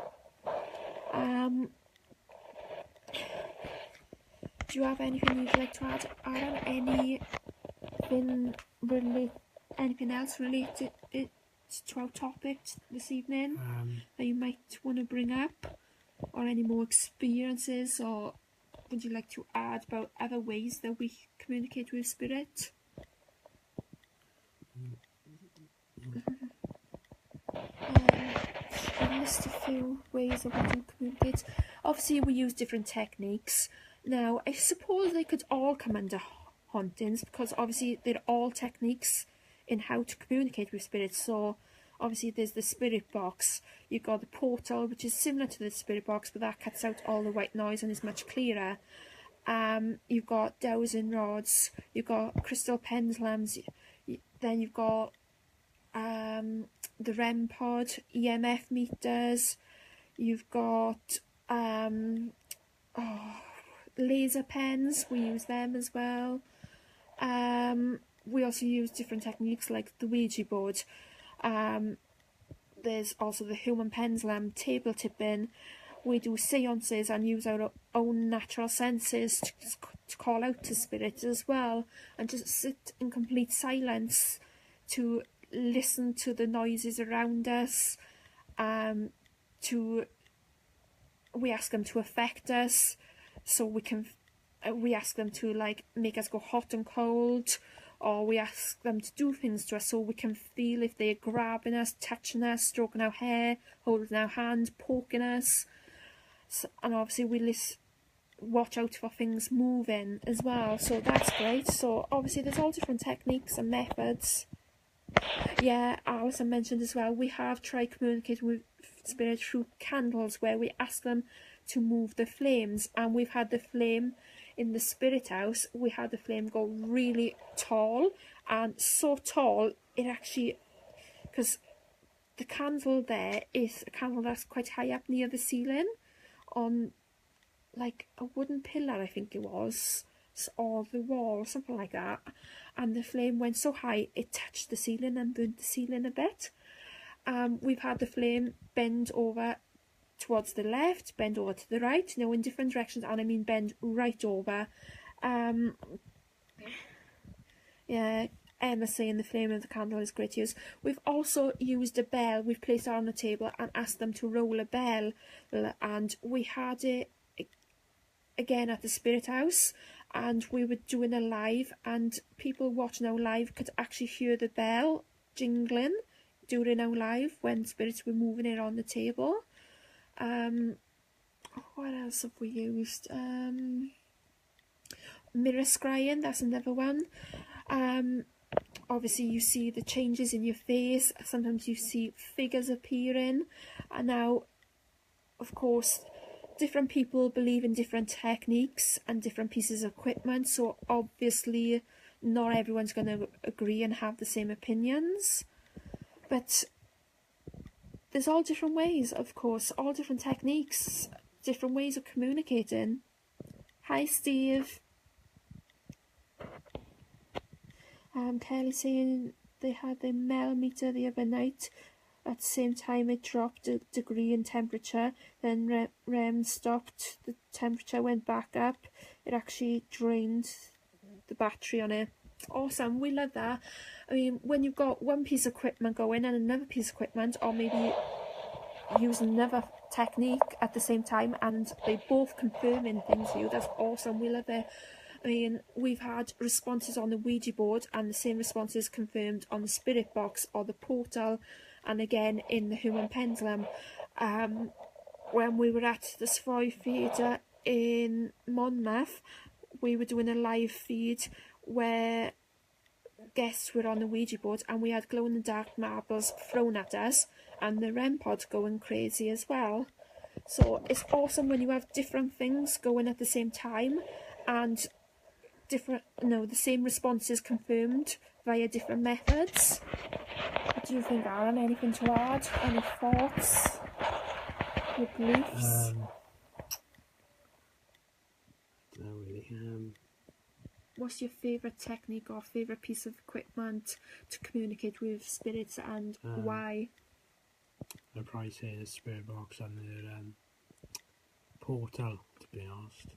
Do you have anything you'd like to add, Aaron? Anything else related to our topic this evening that you might want to bring up, or any more experiences, or would you like to add about other ways that we communicate with spirit? I'll list a few ways that we can communicate. Obviously, we use different techniques. Now, I suppose they could all come under hauntings, because obviously they're all techniques in how to communicate with spirits. So obviously there's the spirit box, you've got the portal, which is similar to the spirit box, but that cuts out all the white noise and is much clearer. You've got dowsing rods, you've got crystal pendulums, then you've got the REM pod, EMF meters, you've got laser pens, we use them as well. We also use different techniques like the Ouija board. There's also the human pendulum, table tipping. We do seances and use our own natural senses to call out to spirits as well, and just sit in complete silence to listen to the noises around us. We ask them to affect us, so we ask them to like make us go hot and cold, or we ask them to do things to us so we can feel if they're grabbing us, touching us, stroking our hair, holding our hand, poking us. So, and obviously we watch out for things moving as well, so that's great. So obviously there's all different techniques and methods. Yeah, Alison mentioned as well, we have tried communicating with spirits through candles, where we ask them to move the flames, and we've had the flame in the spirit house, we had the flame go really tall, and so tall it actually, because the candle there is a candle that's quite high up near the ceiling, on like a wooden pillar I think it was, or the wall, something like that, and the flame went so high it touched the ceiling and burnt the ceiling a bit. We've had the flame bend over towards the left, bend over to the right, now in different directions, and I mean bend right over. Yeah, Emma saying the flame of the candle is great to use. We've also used a bell, we've placed it on the table and asked them to roll a bell, and we had it again at the spirit house, and we were doing a live, and people watching our live could actually hear the bell jingling during our live when spirits were moving it on the table. What else have we used? Mirror scrying, that's another one. Obviously you see the changes in your face, sometimes you see figures appearing, and now of course different people believe in different techniques and different pieces of equipment, so obviously not everyone's going to agree and have the same opinions, but there's all different ways, of course, all different techniques, different ways of communicating. Hi Steve. Kelly saying they had the Mel meter the other night. At the same time it dropped a degree in temperature, then REM stopped, the temperature went back up, it actually drained the battery on it. Awesome, we love that. I mean, when you've got one piece of equipment going and another piece of equipment, or maybe use another technique at the same time, and they both confirming things for you, that's awesome, we love it. I mean, we've had responses on the Ouija board and the same responses confirmed on the spirit box or the portal, and again in the human pendulum. When we were at the Savoy Theatre in Monmouth, we were doing a live feed where guests were on the Ouija board and we had glow-in-the-dark marbles thrown at us, and the REM pod going crazy as well. So it's awesome when you have different things going at the same time, and the same responses confirmed via different methods. What do you think, Aaron? Anything to add? Any thoughts? Your beliefs? No, really. What's your favourite technique or favourite piece of equipment to communicate with spirits, and why? I'd probably say the spirit box and the portal, to be honest.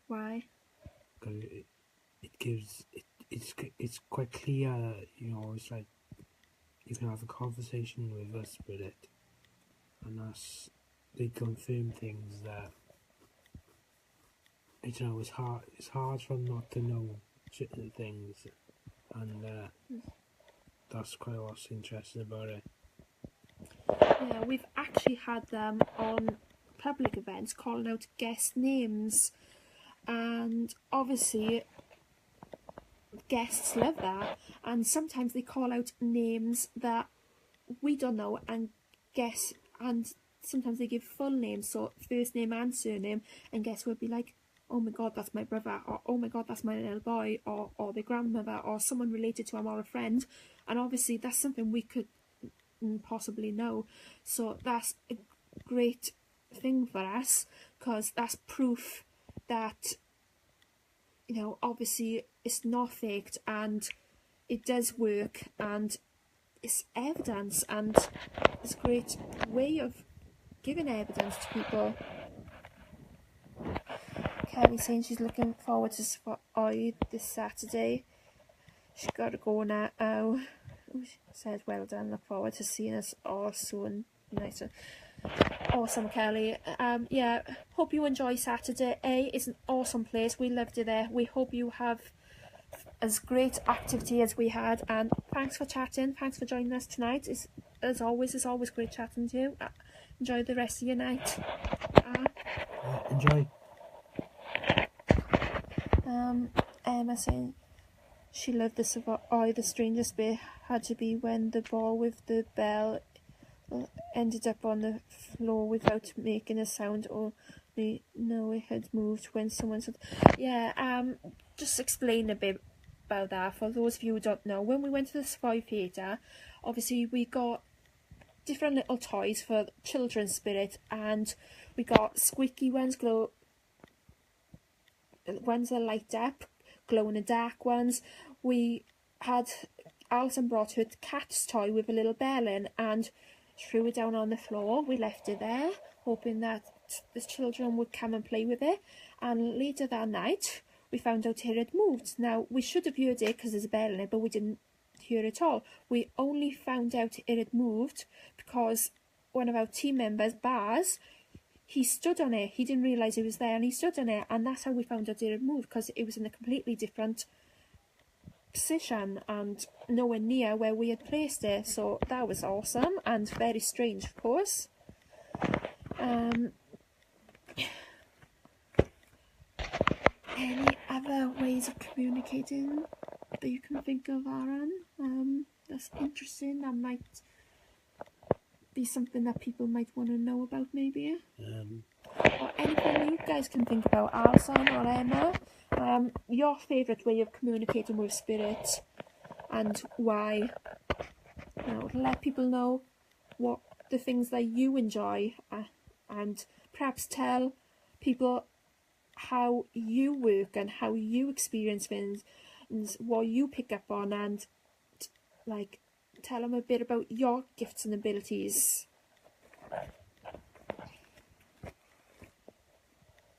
Why? Because it gives it's quite clear. You know, it's like you can have a conversation with a spirit, and they confirm things that, you know, it's hard for them not to know certain things, and that's quite what's interesting about it. Yeah, we've actually had them on public events calling out guest names, and obviously guests love that, and sometimes they call out names that we don't know, and sometimes they give full names, so first name and surname, and guests would be like, oh my god, that's my brother, or oh my god, that's my little boy, or their grandmother, or someone related to him, or a friend. And obviously that's something we could possibly know, so that's a great thing for us, because that's proof that, you know, obviously it's not faked and it does work, and it's evidence, and it's a great way of giving evidence to people. Kelly saying she's looking forward to Oi this Saturday. She's got to go now. Oh, she says well done. Look forward to seeing us all soon. Nice. Awesome, Kelly. Yeah, hope you enjoy Saturday. It's an awesome place. We loved it there. We hope you have as great activity as we had, and thanks for chatting. Thanks for joining us tonight. As always great chatting to you. Enjoy the rest of your night. Enjoy. Emma saying she loved the strangest bit had to be when the ball with the bell ended up on the floor without making a sound, or they know it had moved when someone said, just explain a bit about that for those of you who don't know. When we went to the Savoy Theatre, obviously we got different little toys for children's spirit, and we got squeaky ones, ones that light up, glow in the dark ones. We had Alison brought her cat's toy with a little bell in and threw it down on the floor. We left it there, hoping that the children would come and play with it. And later that night, we found out it had moved. Now, we should have heard it because there's a bell in it, but we didn't hear it at all. We only found out it had moved because one of our team members, Baz, he stood on it. He didn't realise it was there, and he stood on it, and that's how we found out it had moved, because it was in a completely different position and nowhere near where we had placed it. So that was awesome and very strange, of course. Any other ways of communicating that you can think of, Aaron? That's interesting. That might be something that people might want to know about, maybe. Or anything you guys can think about, Alison or Emma. Your favourite way of communicating with spirit and why. Let people know what the things that you enjoy, and perhaps tell people how you work and how you experience things and what you pick up on, and tell them a bit about your gifts and abilities.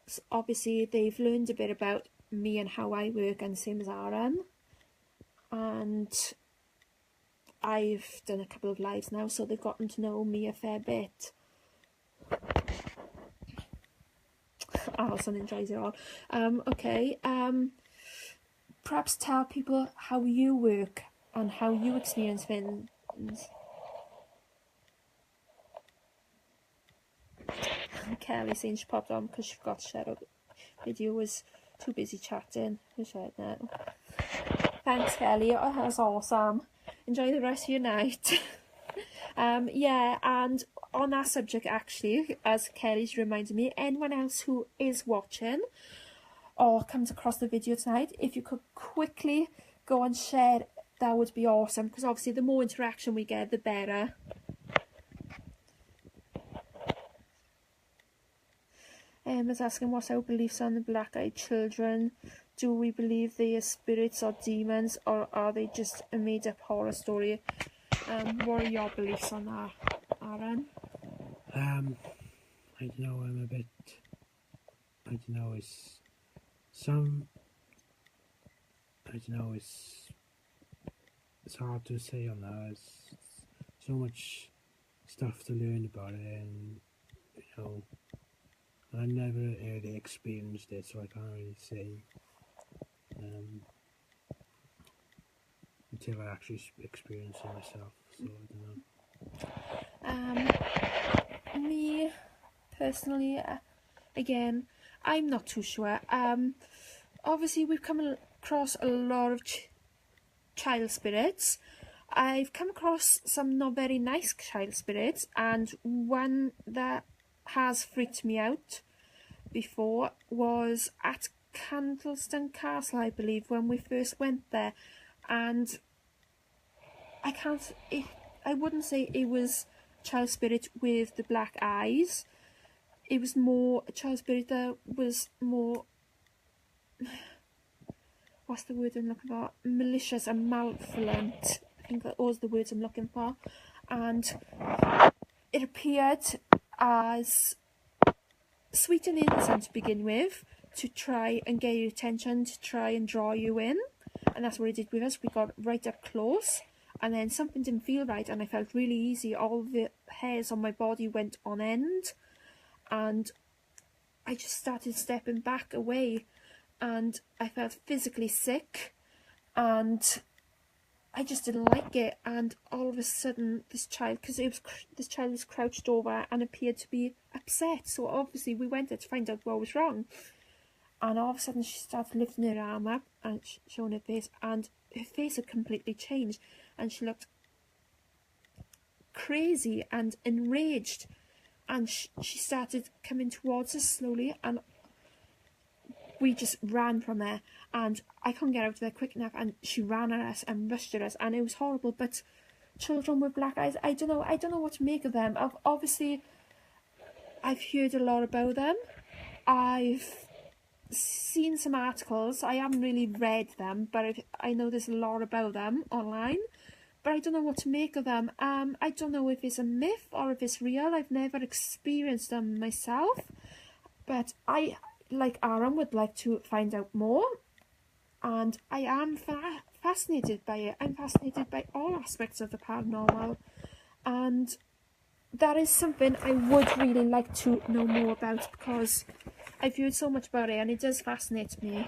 So obviously they've learned a bit about me and how I work, and same as Aaron, and I've done a couple of lives now, so they've gotten to know me a fair bit. Alison enjoys it all. Perhaps tell people how you work and how you experience things. Kelly saying she popped on because she forgot to share up. Video was too busy chatting. Now. Thanks, Kelly. Oh, that's awesome. Enjoy the rest of your night. And on that subject, actually, as Kelly's reminded me, anyone else who is watching or comes across the video tonight, if you could quickly go and share, that would be awesome, because obviously the more interaction we get, the better. Is asking what's our beliefs on the black-eyed children. Do we believe they are spirits or demons, or are they just a made-up horror story? What are your beliefs on that, Aaron? I don't know, I'm a bit, I don't know, it's hard to say on that. It's so much stuff to learn about it, and you know, I never really experienced it, so I can't really say until I actually experience it myself. So I don't know. Me personally, again, I'm not too sure. Obviously we've come across a lot of child spirits. I've come across some not very nice child spirits, and one that has freaked me out before was at Candleston Castle, I believe, when we first went there. And I wouldn't say it was child spirit with the black eyes. It was more a child spirit that was more, what's the word I'm looking for? Malicious and malevolent. I think that was the words I'm looking for. And it appeared as sweet and innocent to begin with, to try and get your attention, to try and draw you in. And that's what it did with us. We got right up close, and then something didn't feel right, and I felt really easy. All the hairs on my body went on end, and I just started stepping back away, and I felt physically sick, and I just didn't like it. And all of a sudden, this child was crouched over and appeared to be upset. So obviously we went there to find out what was wrong. And all of a sudden she started lifting her arm up and showing her face, and her face had completely changed, and she looked crazy and enraged. And she started coming towards us slowly, and we just ran from there, and I couldn't get out of there quick enough, and she ran at us and rushed at us, and it was horrible. But children with black eyes, I don't know what to make of them. Obviously I've heard a lot about them. I've seen some articles. I haven't really read them, but I know there's a lot about them online. But I don't know what to make of them. I don't know if it's a myth or if it's real. I've never experienced them myself, but I, like Aaron, would like to find out more. And I am fascinated by it. I'm fascinated by all aspects of the paranormal, and that is something I would really like to know more about, because I've heard so much about it and it does fascinate me.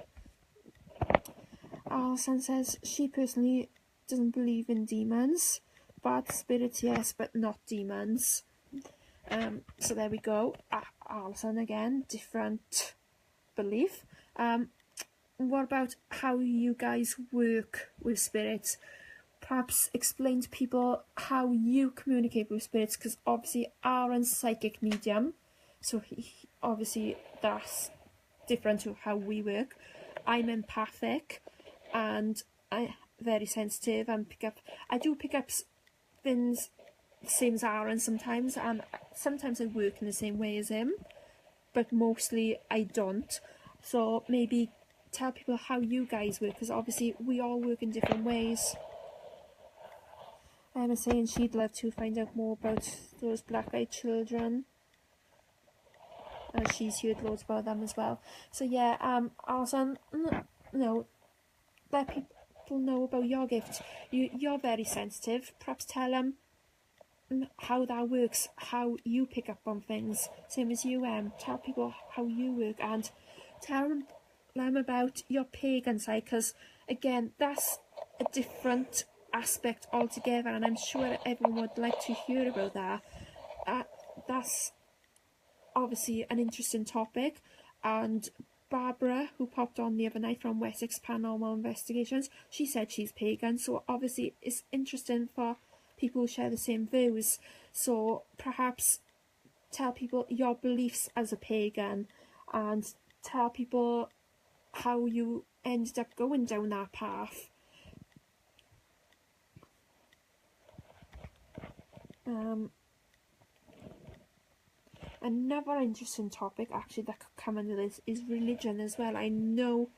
Alison says she personally doesn't believe in demons. Bad spirits, yes, but not demons. So there we go. Alison again, different belief. What about how you guys work with spirits? Perhaps explain to people how you communicate with spirits, because obviously Aaron's psychic medium, so obviously that's different to how we work. I'm empathic, and I'm very sensitive, and I do pick up things the same as Aaron sometimes, and sometimes I work in the same way as him, but mostly I don't. So maybe tell people how you guys work, because obviously we all work in different ways. Emma's saying she'd love to find out more about those black-eyed children. She's heard loads about them as well. So yeah, Alison, let people know about your gift. You're very sensitive. Perhaps tell them how that works, how you pick up on things. Same as you, tell people how you work, and tell them about your pagan side, because again, that's a different aspect altogether, and I'm sure everyone would like to hear about that. That's obviously an interesting topic, and Barbara, who popped on the other night from Wessex Paranormal Investigations, she said she's pagan, so obviously it's interesting for people who share the same views. So perhaps tell people your beliefs as a pagan, and tell people how you ended up going down that path. Another interesting topic actually that could come under this is religion as well. I know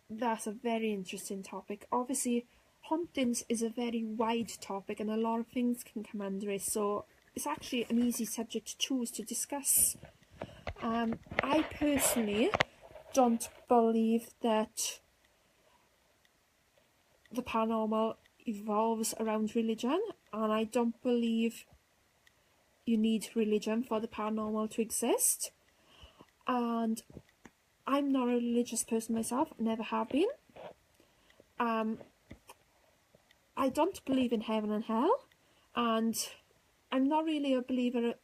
that's a very interesting topic. Obviously, hauntings is a very wide topic and a lot of things can come under it, so it's actually an easy subject to choose to discuss. I personally don't believe that the paranormal evolves around religion, and I don't believe you need religion for the paranormal to exist. And I'm not a religious person myself, never have been. I don't believe in heaven and hell, and I'm not really a believer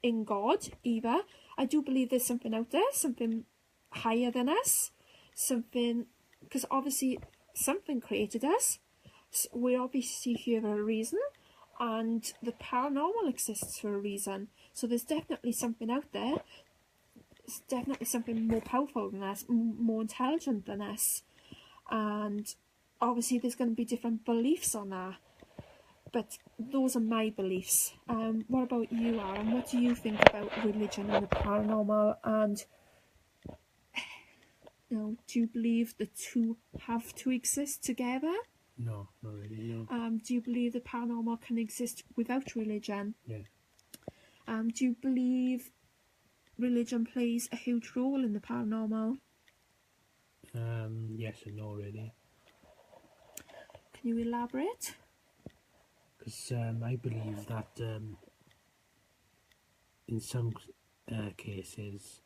in God either. I do believe there's something out there, something higher than us, something, because obviously something created us. We're obviously here for a reason, and the paranormal exists for a reason. So there's definitely something out there. It's definitely something more powerful than us, more intelligent than us. And obviously there's going to be different beliefs on that. But those are my beliefs. What about you, Aaron? What do you think about religion and the paranormal? And do you believe the two have to exist together? No, not really, no. Do you believe the paranormal can exist without religion? Yeah. Do you believe religion plays a huge role in the paranormal? Yes and no, really. Can you elaborate? Because I believe that in some cases,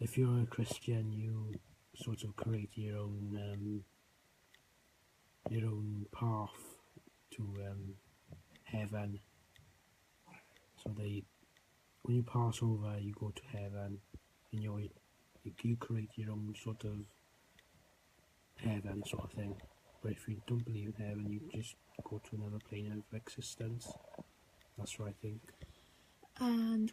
if you're a Christian, you sort of create your own path to heaven. So when you pass over, you go to heaven, and you create your own sort of heaven sort of thing. But if you don't believe in heaven, you just go to another plane of existence. That's what I think. And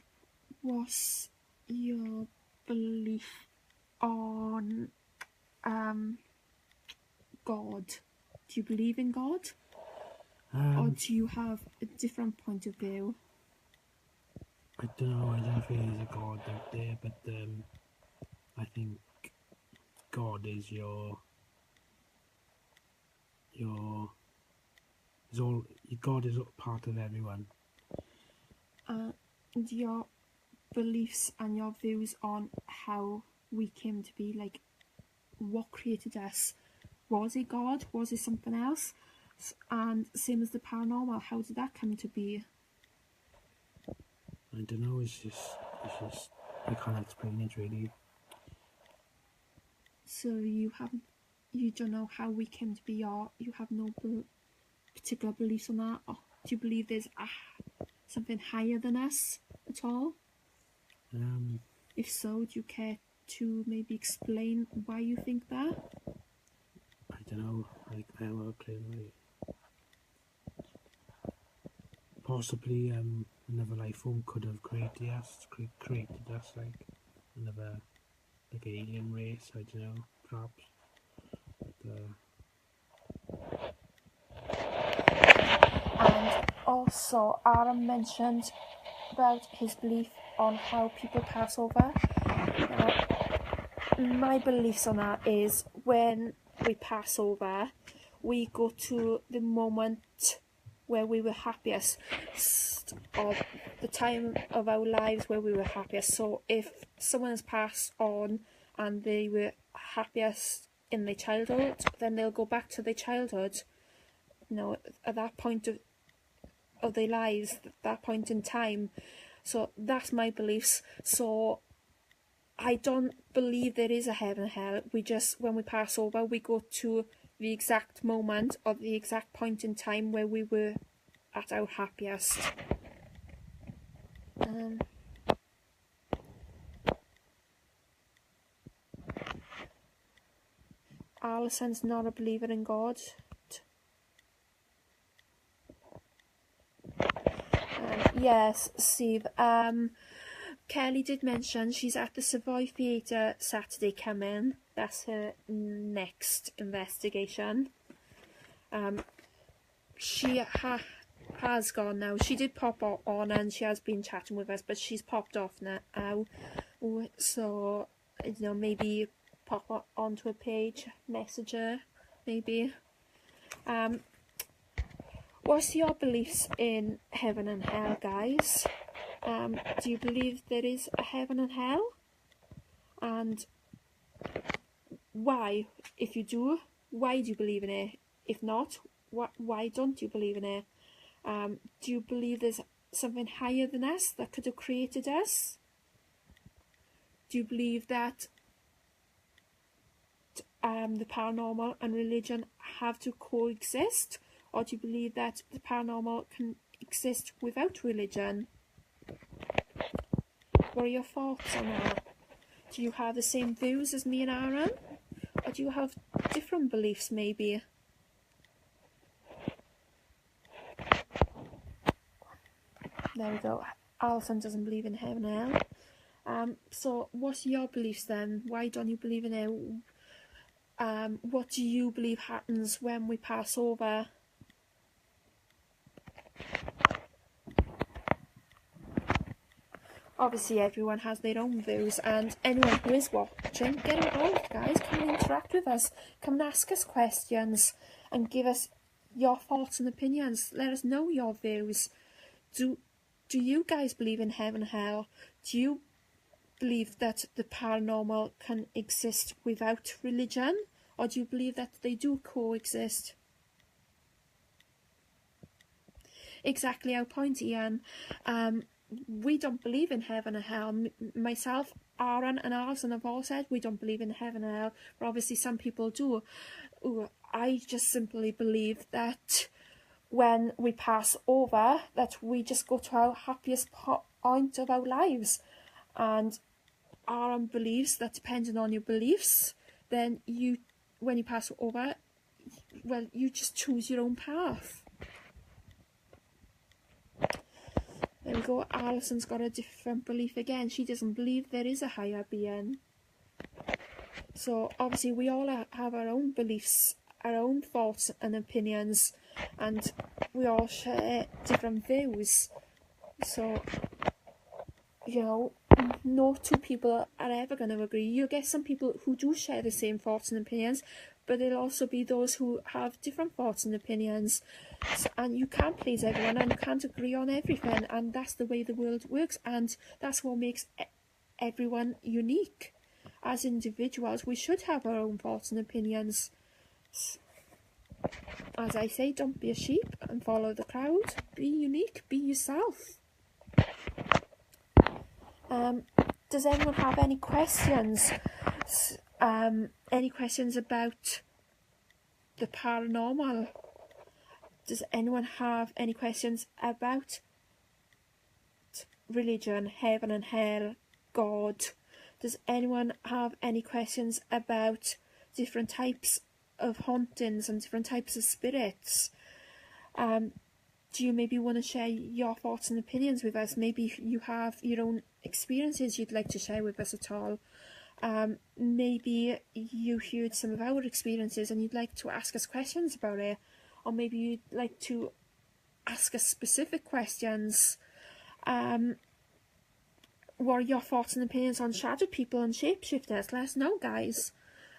what's your belief on God? Do you believe in God? Or do you have a different point of view? I don't know, I don't think there's a God out there, but I think God is God is part of everyone. And your beliefs and your views on how we came to be, like what created us? Was it God? Was it something else? And same as the paranormal, how did that come to be? I don't know, it's just I can't explain it really. So you don't know how we came to be, or you have no particular beliefs on that? Or do you believe there's something higher than us at all? If so, do you care to maybe explain why you think that? I don't know, I have a clue really. Possibly another life form could have created us, like another, like an alien race, I don't know, perhaps. And also, Aaron mentioned about his belief on how people pass over. My beliefs on that is when we pass over, we go to the moment where we were happiest, or the time of our lives where we were happiest. So if someone has passed on and they were happiest in their childhood, then they'll go back to their childhood, at that point of their lives, that point in time. So that's my beliefs. So I don't believe there is a heaven and hell. We just, when we pass over, we go to the exact moment or the exact point in time where we were at our happiest. Alison's not a believer in God. Yes, Steve. Kelly did mention she's at the Savoy Theatre Saturday coming. That's her next investigation. She has gone now. She did pop on and she has been chatting with us, but she's popped off now. So, you know, maybe pop onto a page, message her, maybe. What's your beliefs in heaven and hell, guys? Do you believe there is a heaven and hell? And why? If you do, why do you believe in it? If not, why don't you believe in it? Do you believe there's something higher than us that could have created us? Do you believe that the paranormal and religion have to coexist? Or do you believe that the paranormal can exist without religion? What are your thoughts on that? Do you have the same views as me and Aaron? Or do you have different beliefs, maybe? There we go. Alison doesn't believe in heaven and hell. So what's your beliefs then? Why don't you believe in it? What do you believe happens when we pass over? Obviously everyone has their own views, and anyone who is watching, get involved, guys. Come and interact with us. Come and ask us questions and give us your thoughts and opinions. Let us know your views. Do you guys believe in heaven and hell? Do you believe that the paranormal can exist without religion? Or do you believe that they do coexist? Exactly our point, Ian. We don't believe in heaven and hell. Myself, Aaron and Alison have all said we don't believe in heaven and hell, but obviously some people do. I just simply believe that when we pass over, that we just go to our happiest point of our lives. And Aaron believes that depending on your beliefs, then when you pass over, well, you just choose your own path. There we go. Alison's got a different belief again. She doesn't believe there is a higher being. So obviously we all have our own beliefs, our own thoughts and opinions, and we all share different views. So, you know, no two people are ever going to agree. You'll get some people who do share the same thoughts and opinions, but there'll also be those who have different thoughts and opinions. And you can't please everyone, and you can't agree on everything, and that's the way the world works, and that's what makes everyone unique. As individuals, we should have our own thoughts and opinions. As I say, don't be a sheep and follow the crowd. Be unique, be yourself. Does anyone have any questions? Any questions about the paranormal? Does anyone have any questions about religion, heaven and hell, God? Does anyone have any questions about different types of hauntings and different types of spirits? Do you maybe want to share your thoughts and opinions with us? Maybe you have your own experiences you'd like to share with us at all. Maybe you heard some of our experiences and you'd like to ask us questions about it. Or maybe you'd like to ask us specific questions. What are your thoughts and opinions on shadow people and shapeshifters? Let us know, guys.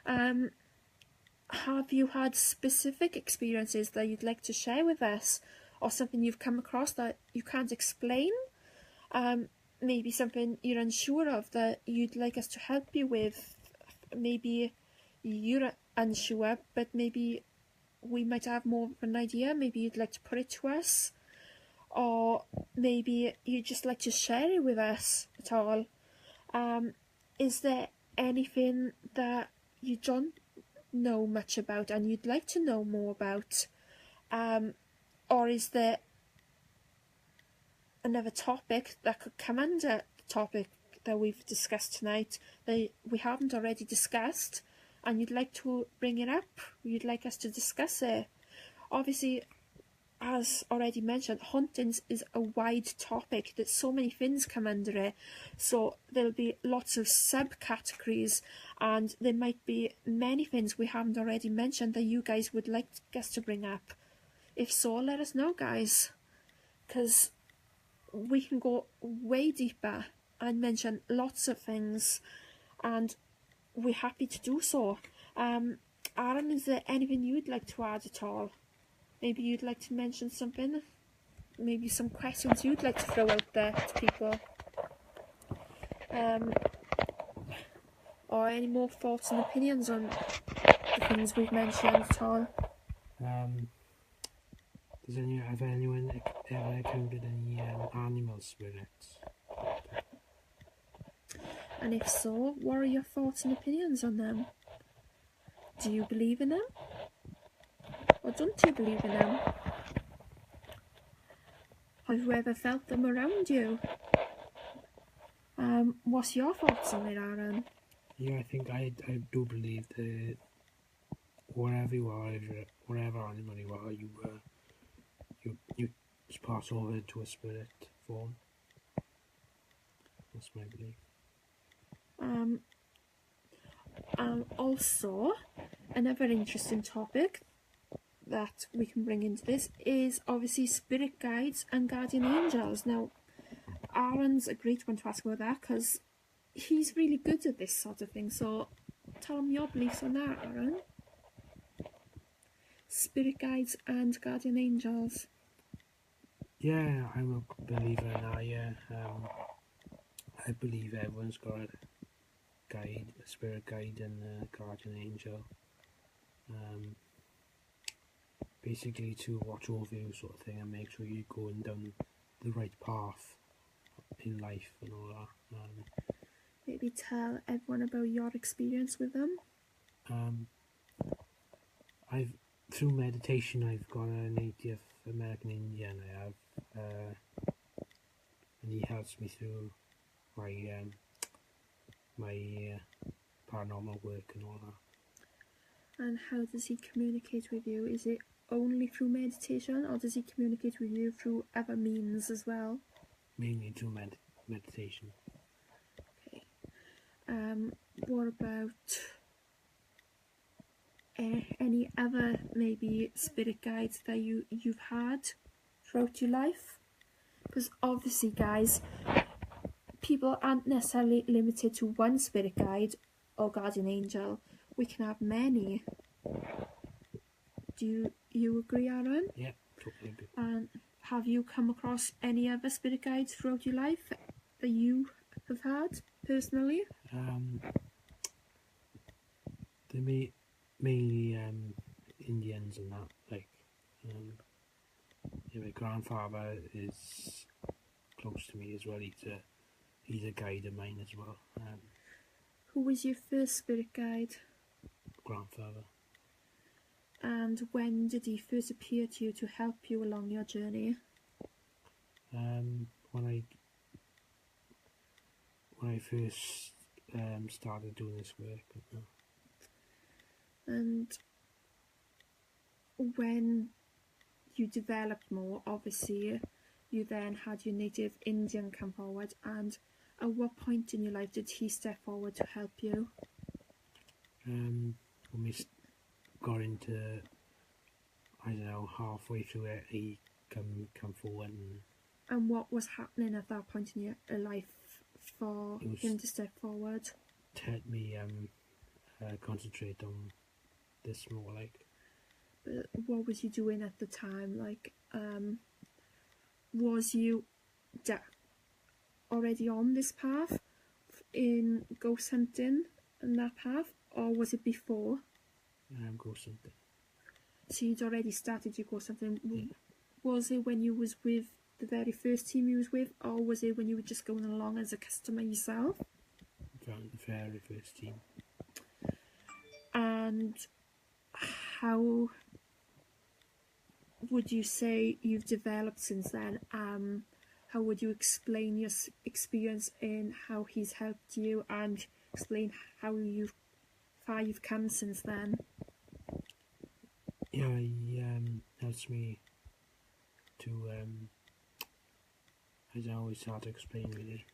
Have you had specific experiences that you'd like to share with us? Or something you've come across that you can't explain? Maybe something you're unsure of that you'd like us to help you with. Maybe you're unsure, but maybe we might have more of an idea. Maybe you'd like to put it to us. Or maybe you'd just like to share it with us at all. Is there anything that you don't know much about and you'd like to know more about? Or is there another topic that could come under the topic that we've discussed tonight that we haven't already discussed and you'd like to bring it up? You'd like us to discuss it? Obviously, as already mentioned, hauntings is a wide topic. There's so many things come under it. So there'll be lots of subcategories, and there might be many things we haven't already mentioned that you guys would like us to bring up. If so, let us know, guys, because we can go way deeper and mention lots of things, and we're happy to do so. Aaron, is there anything you'd like to add at all? Maybe you'd like to mention something? Maybe some questions you'd like to throw out there to people? Or any more thoughts and opinions on the things we've mentioned at all? Have anyone ever encountered any animal spirits? And if so, what are your thoughts and opinions on them? Do you believe in them? Or don't you believe in them? Have you ever felt them around you? What's your thoughts on it, Aaron? Yeah, I think I do believe that wherever you are, whatever animal you are, you pass over into a spirit form. That's my belief. Also, another interesting topic that we can bring into this is obviously spirit guides and guardian angels. Now, Aaron's a great one to ask about that because he's really good at this sort of thing. So, tell me your beliefs on that, Aaron. Spirit guides and guardian angels. Yeah, I'm a believer in that. Yeah, I believe everyone's got a guide, a spirit guide, and a guardian angel. Basically to watch over you, sort of thing, and make sure you're going down the right path in life and all that. Maybe tell everyone about your experience with them. Through meditation, I've got a Native American Indian. I have, and he helps me through my paranormal work and all that. And how does he communicate with you? Is it only through meditation, or does he communicate with you through other means as well? Mainly through meditation. Okay. What about any other maybe spirit guides that you've had throughout your life? Because obviously, guys, people aren't necessarily limited to one spirit guide or guardian angel. We can have many. Do you agree, Aaron? Yeah, totally agree. And have you come across any other spirit guides throughout your life that you have had personally? They're mainly Indians and that. Like, yeah, my grandfather is close to me as well. He's a guide of mine as well. Who was your first spirit guide? Grandfather. And when did he first appear to you to help you along your journey? When I first started doing this work. And when you developed more, obviously, you then had your native Indian come forward. And at what point in your life did he step forward to help you? When we got into, I don't know, halfway through it, he come forward. And what was happening at that point in your life for him to step forward? To help me concentrate on this more, like. But what was you doing at the time? Like, was you already on this path in ghost hunting and that path, or was it before? Ghost hunting. So you'd already started your ghost hunting. Yeah. Was it when you was with the very first team you was with, or was it when you were just going along as a customer yourself? The very first team. And how would you say you've developed since then? How would you explain your experience in how he's helped you, and explain how far you've come since then? Yeah, he helps me to I don't know, it's hard to explain really.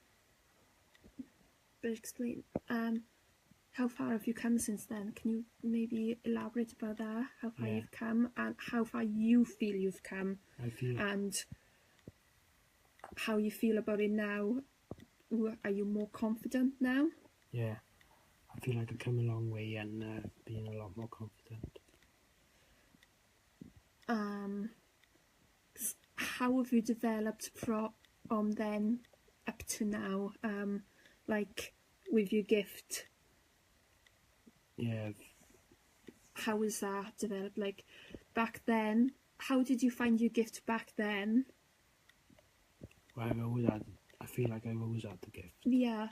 But explain, how far have you come since then? Can you maybe elaborate about that? How far you've come and how far you feel you've come, and how you feel about it now. Are you more confident now? Yeah, I feel like I've come a long way and being a lot more confident. How have you developed from then up to now? Like with your gift, Yeah, how has that developed? Like back then, how did you find your gift back then? well, I feel like I've always had the gift. Yeah,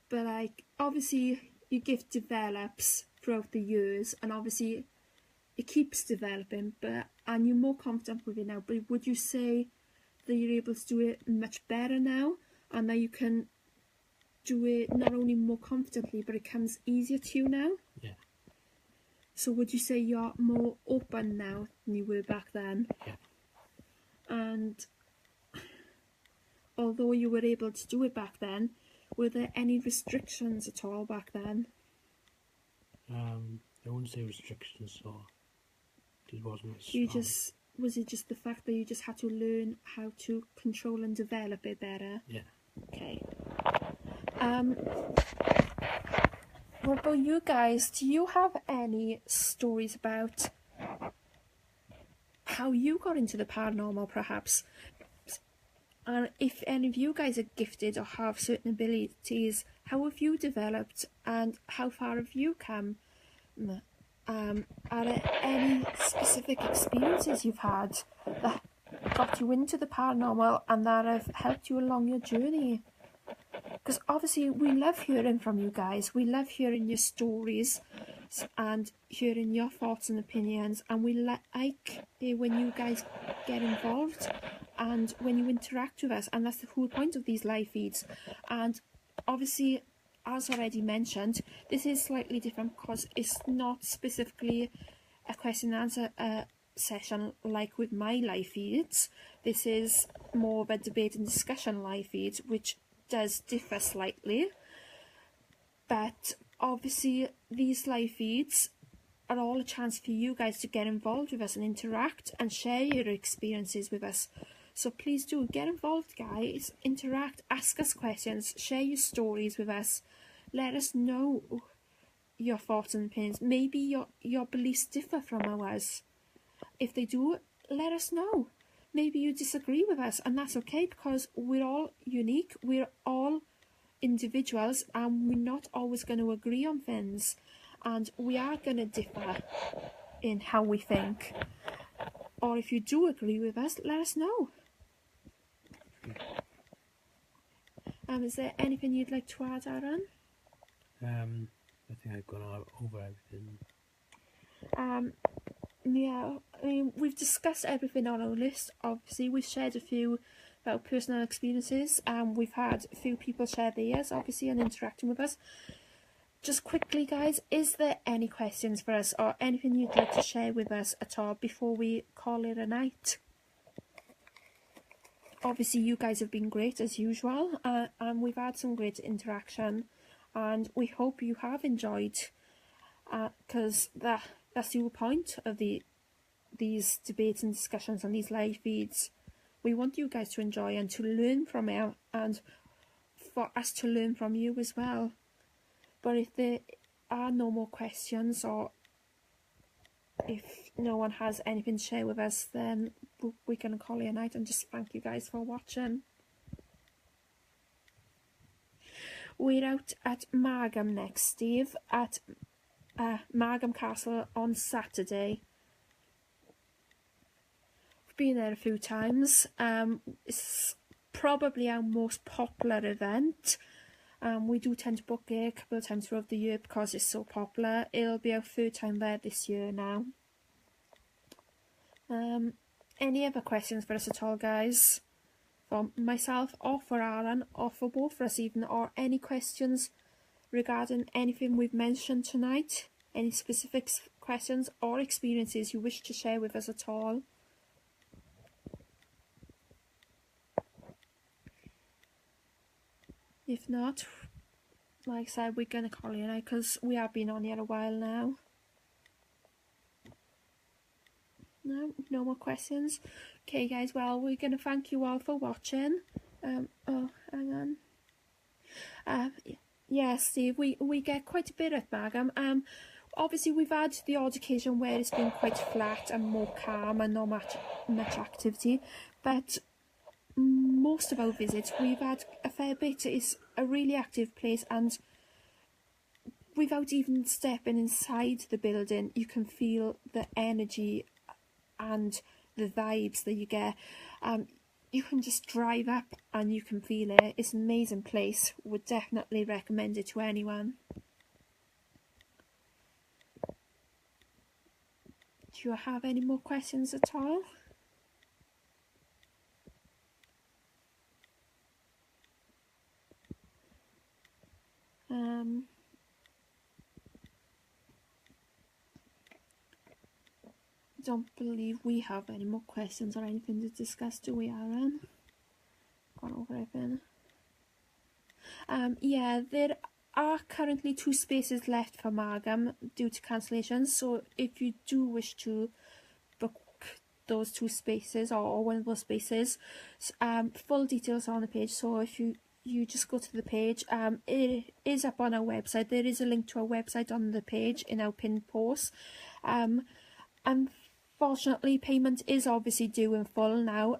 but like obviously your gift develops throughout the years, and obviously it keeps developing. And you're more confident with it now. But would you say that you're able to do it much better now, and that you can do it not only more confidently, but it comes easier to you now? Yeah. So would you say you're more open now than you were back then? Yeah. And although you were able to do it back then, were there any restrictions at all back then? I wouldn't say restrictions, or it wasn't as You strong. was it just the fact that you just had to learn how to control and develop it better? Yeah. Okay. What about you guys? Do you have any stories about how you got into the paranormal, perhaps? And if any of you guys are gifted or have certain abilities, how have you developed and how far have you come? Are there any specific experiences you've had that got you into the paranormal and that have helped you along your journey? Because obviously we love hearing from you guys. We love hearing your stories and hearing your thoughts and opinions, and we like when you guys get involved and when you interact with us, and that's the whole point of these live feeds. And obviously, as already mentioned, this is slightly different because it's not specifically a question and answer session like with my live feeds. This is more of a debate and discussion live feed, which does differ slightly. But obviously, these live feeds are all a chance for you guys to get involved with us and interact and share your experiences with us. So please do get involved, guys. Interact, ask us questions, share your stories with us. Let us know your thoughts and opinions. Maybe your beliefs differ from ours. If they do, let us know. Maybe you disagree with us, and that's okay, because we're all unique. We're all individuals, and we're not always going to agree on things, and we are going to differ in how we think. Or if you do agree with us, let us know. Is there anything you'd like to add, Aaron? I think I've gone over everything. Yeah, I mean, we've discussed everything on our list. Obviously, we've shared a few about personal experiences, and we've had a few people share theirs, obviously, and interacting with us. Just quickly, guys, is there any questions for us or anything you'd like to share with us at all before we call it a night? Obviously, you guys have been great as usual, and we've had some great interaction, and we hope you have enjoyed, because that's the whole point of these debates and discussions on these live feeds. We want you guys to enjoy and to learn from it, and for us to learn from you as well. But if there are no more questions, or if no one has anything to share with us, then we're going to call it a night and just thank you guys for watching. We're out at Margam next, Steve, at Margam Castle on Saturday. We've been there a few times. It's probably our most popular event. We do tend to book it a couple of times throughout the year because it's so popular. It'll be our third time there this year now. Any other questions for us at all, guys? For myself, or for Aaron, or for both of us even, or any questions regarding anything we've mentioned tonight? Any specific questions or experiences you wish to share with us at all? If not, like I said, we're going to call you now because we have been on here a while now. No more questions. Okay, guys, well, we're going to thank you all for watching. Oh, hang on. Yeah, Steve, we get quite a bit at Margam. Obviously, we've had the odd occasion where it's been quite flat and more calm and not much activity, but most of our visits, we've had a fair bit. It's a really active place, and without even stepping inside the building, you can feel the energy and the vibes that you get. You can just drive up and you can feel it. It's an amazing place. Would definitely recommend it to anyone. Do you have any more questions at all? I don't believe we have any more questions or anything to discuss, do we, Aaron? Gone over everything. Yeah, there are currently 2 spaces left for Margam due to cancellations, so if you do wish to book those 2 spaces or one of those spaces, full details are on the page, so if you just go to the page, it is up on our website. There is a link to our website on the page in our pinned post. Unfortunately, payment is obviously due in full now.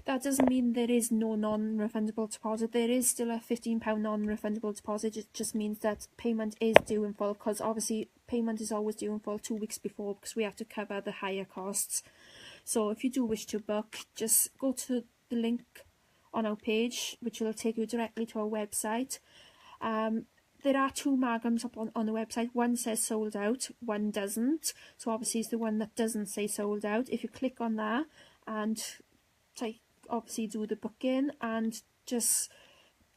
That doesn't mean there is no non-refundable deposit. There is still a £15 non-refundable deposit. It just means that payment is due in full, because obviously payment is always due in full 2 weeks before, because we have to cover the higher costs. So if you do wish to book, just go to the link on our page, which will take you directly to our website. There are 2 Margams up on the website. One says sold out, one doesn't. So obviously it's the one that doesn't say sold out. If you click on that and obviously do the booking and just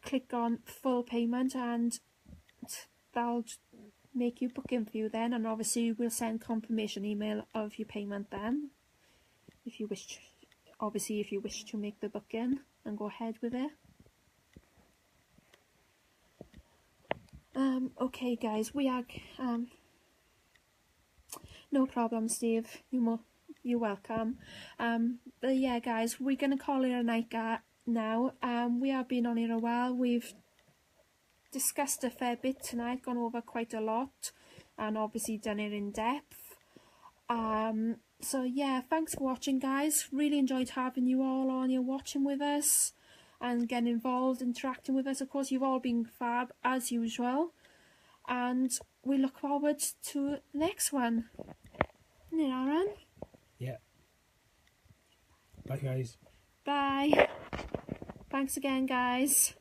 click on full payment, and that'll make you booking for you then, and obviously we'll send confirmation email of your payment then, if you wish to, obviously if you wish to make the booking and go ahead with it. Okay guys, we are no problem, Steve, you're welcome. But yeah guys, we're gonna call it a night now. We have been on here a while. We've discussed a fair bit tonight, gone over quite a lot, and obviously done it in depth. So yeah, thanks for watching guys. Really enjoyed having you all on here watching with us and getting involved, interacting with us. Of course, you've all been fab as usual, and we look forward to the next one. Yeah, Aaron? Yeah. Bye guys. Bye. Thanks again guys.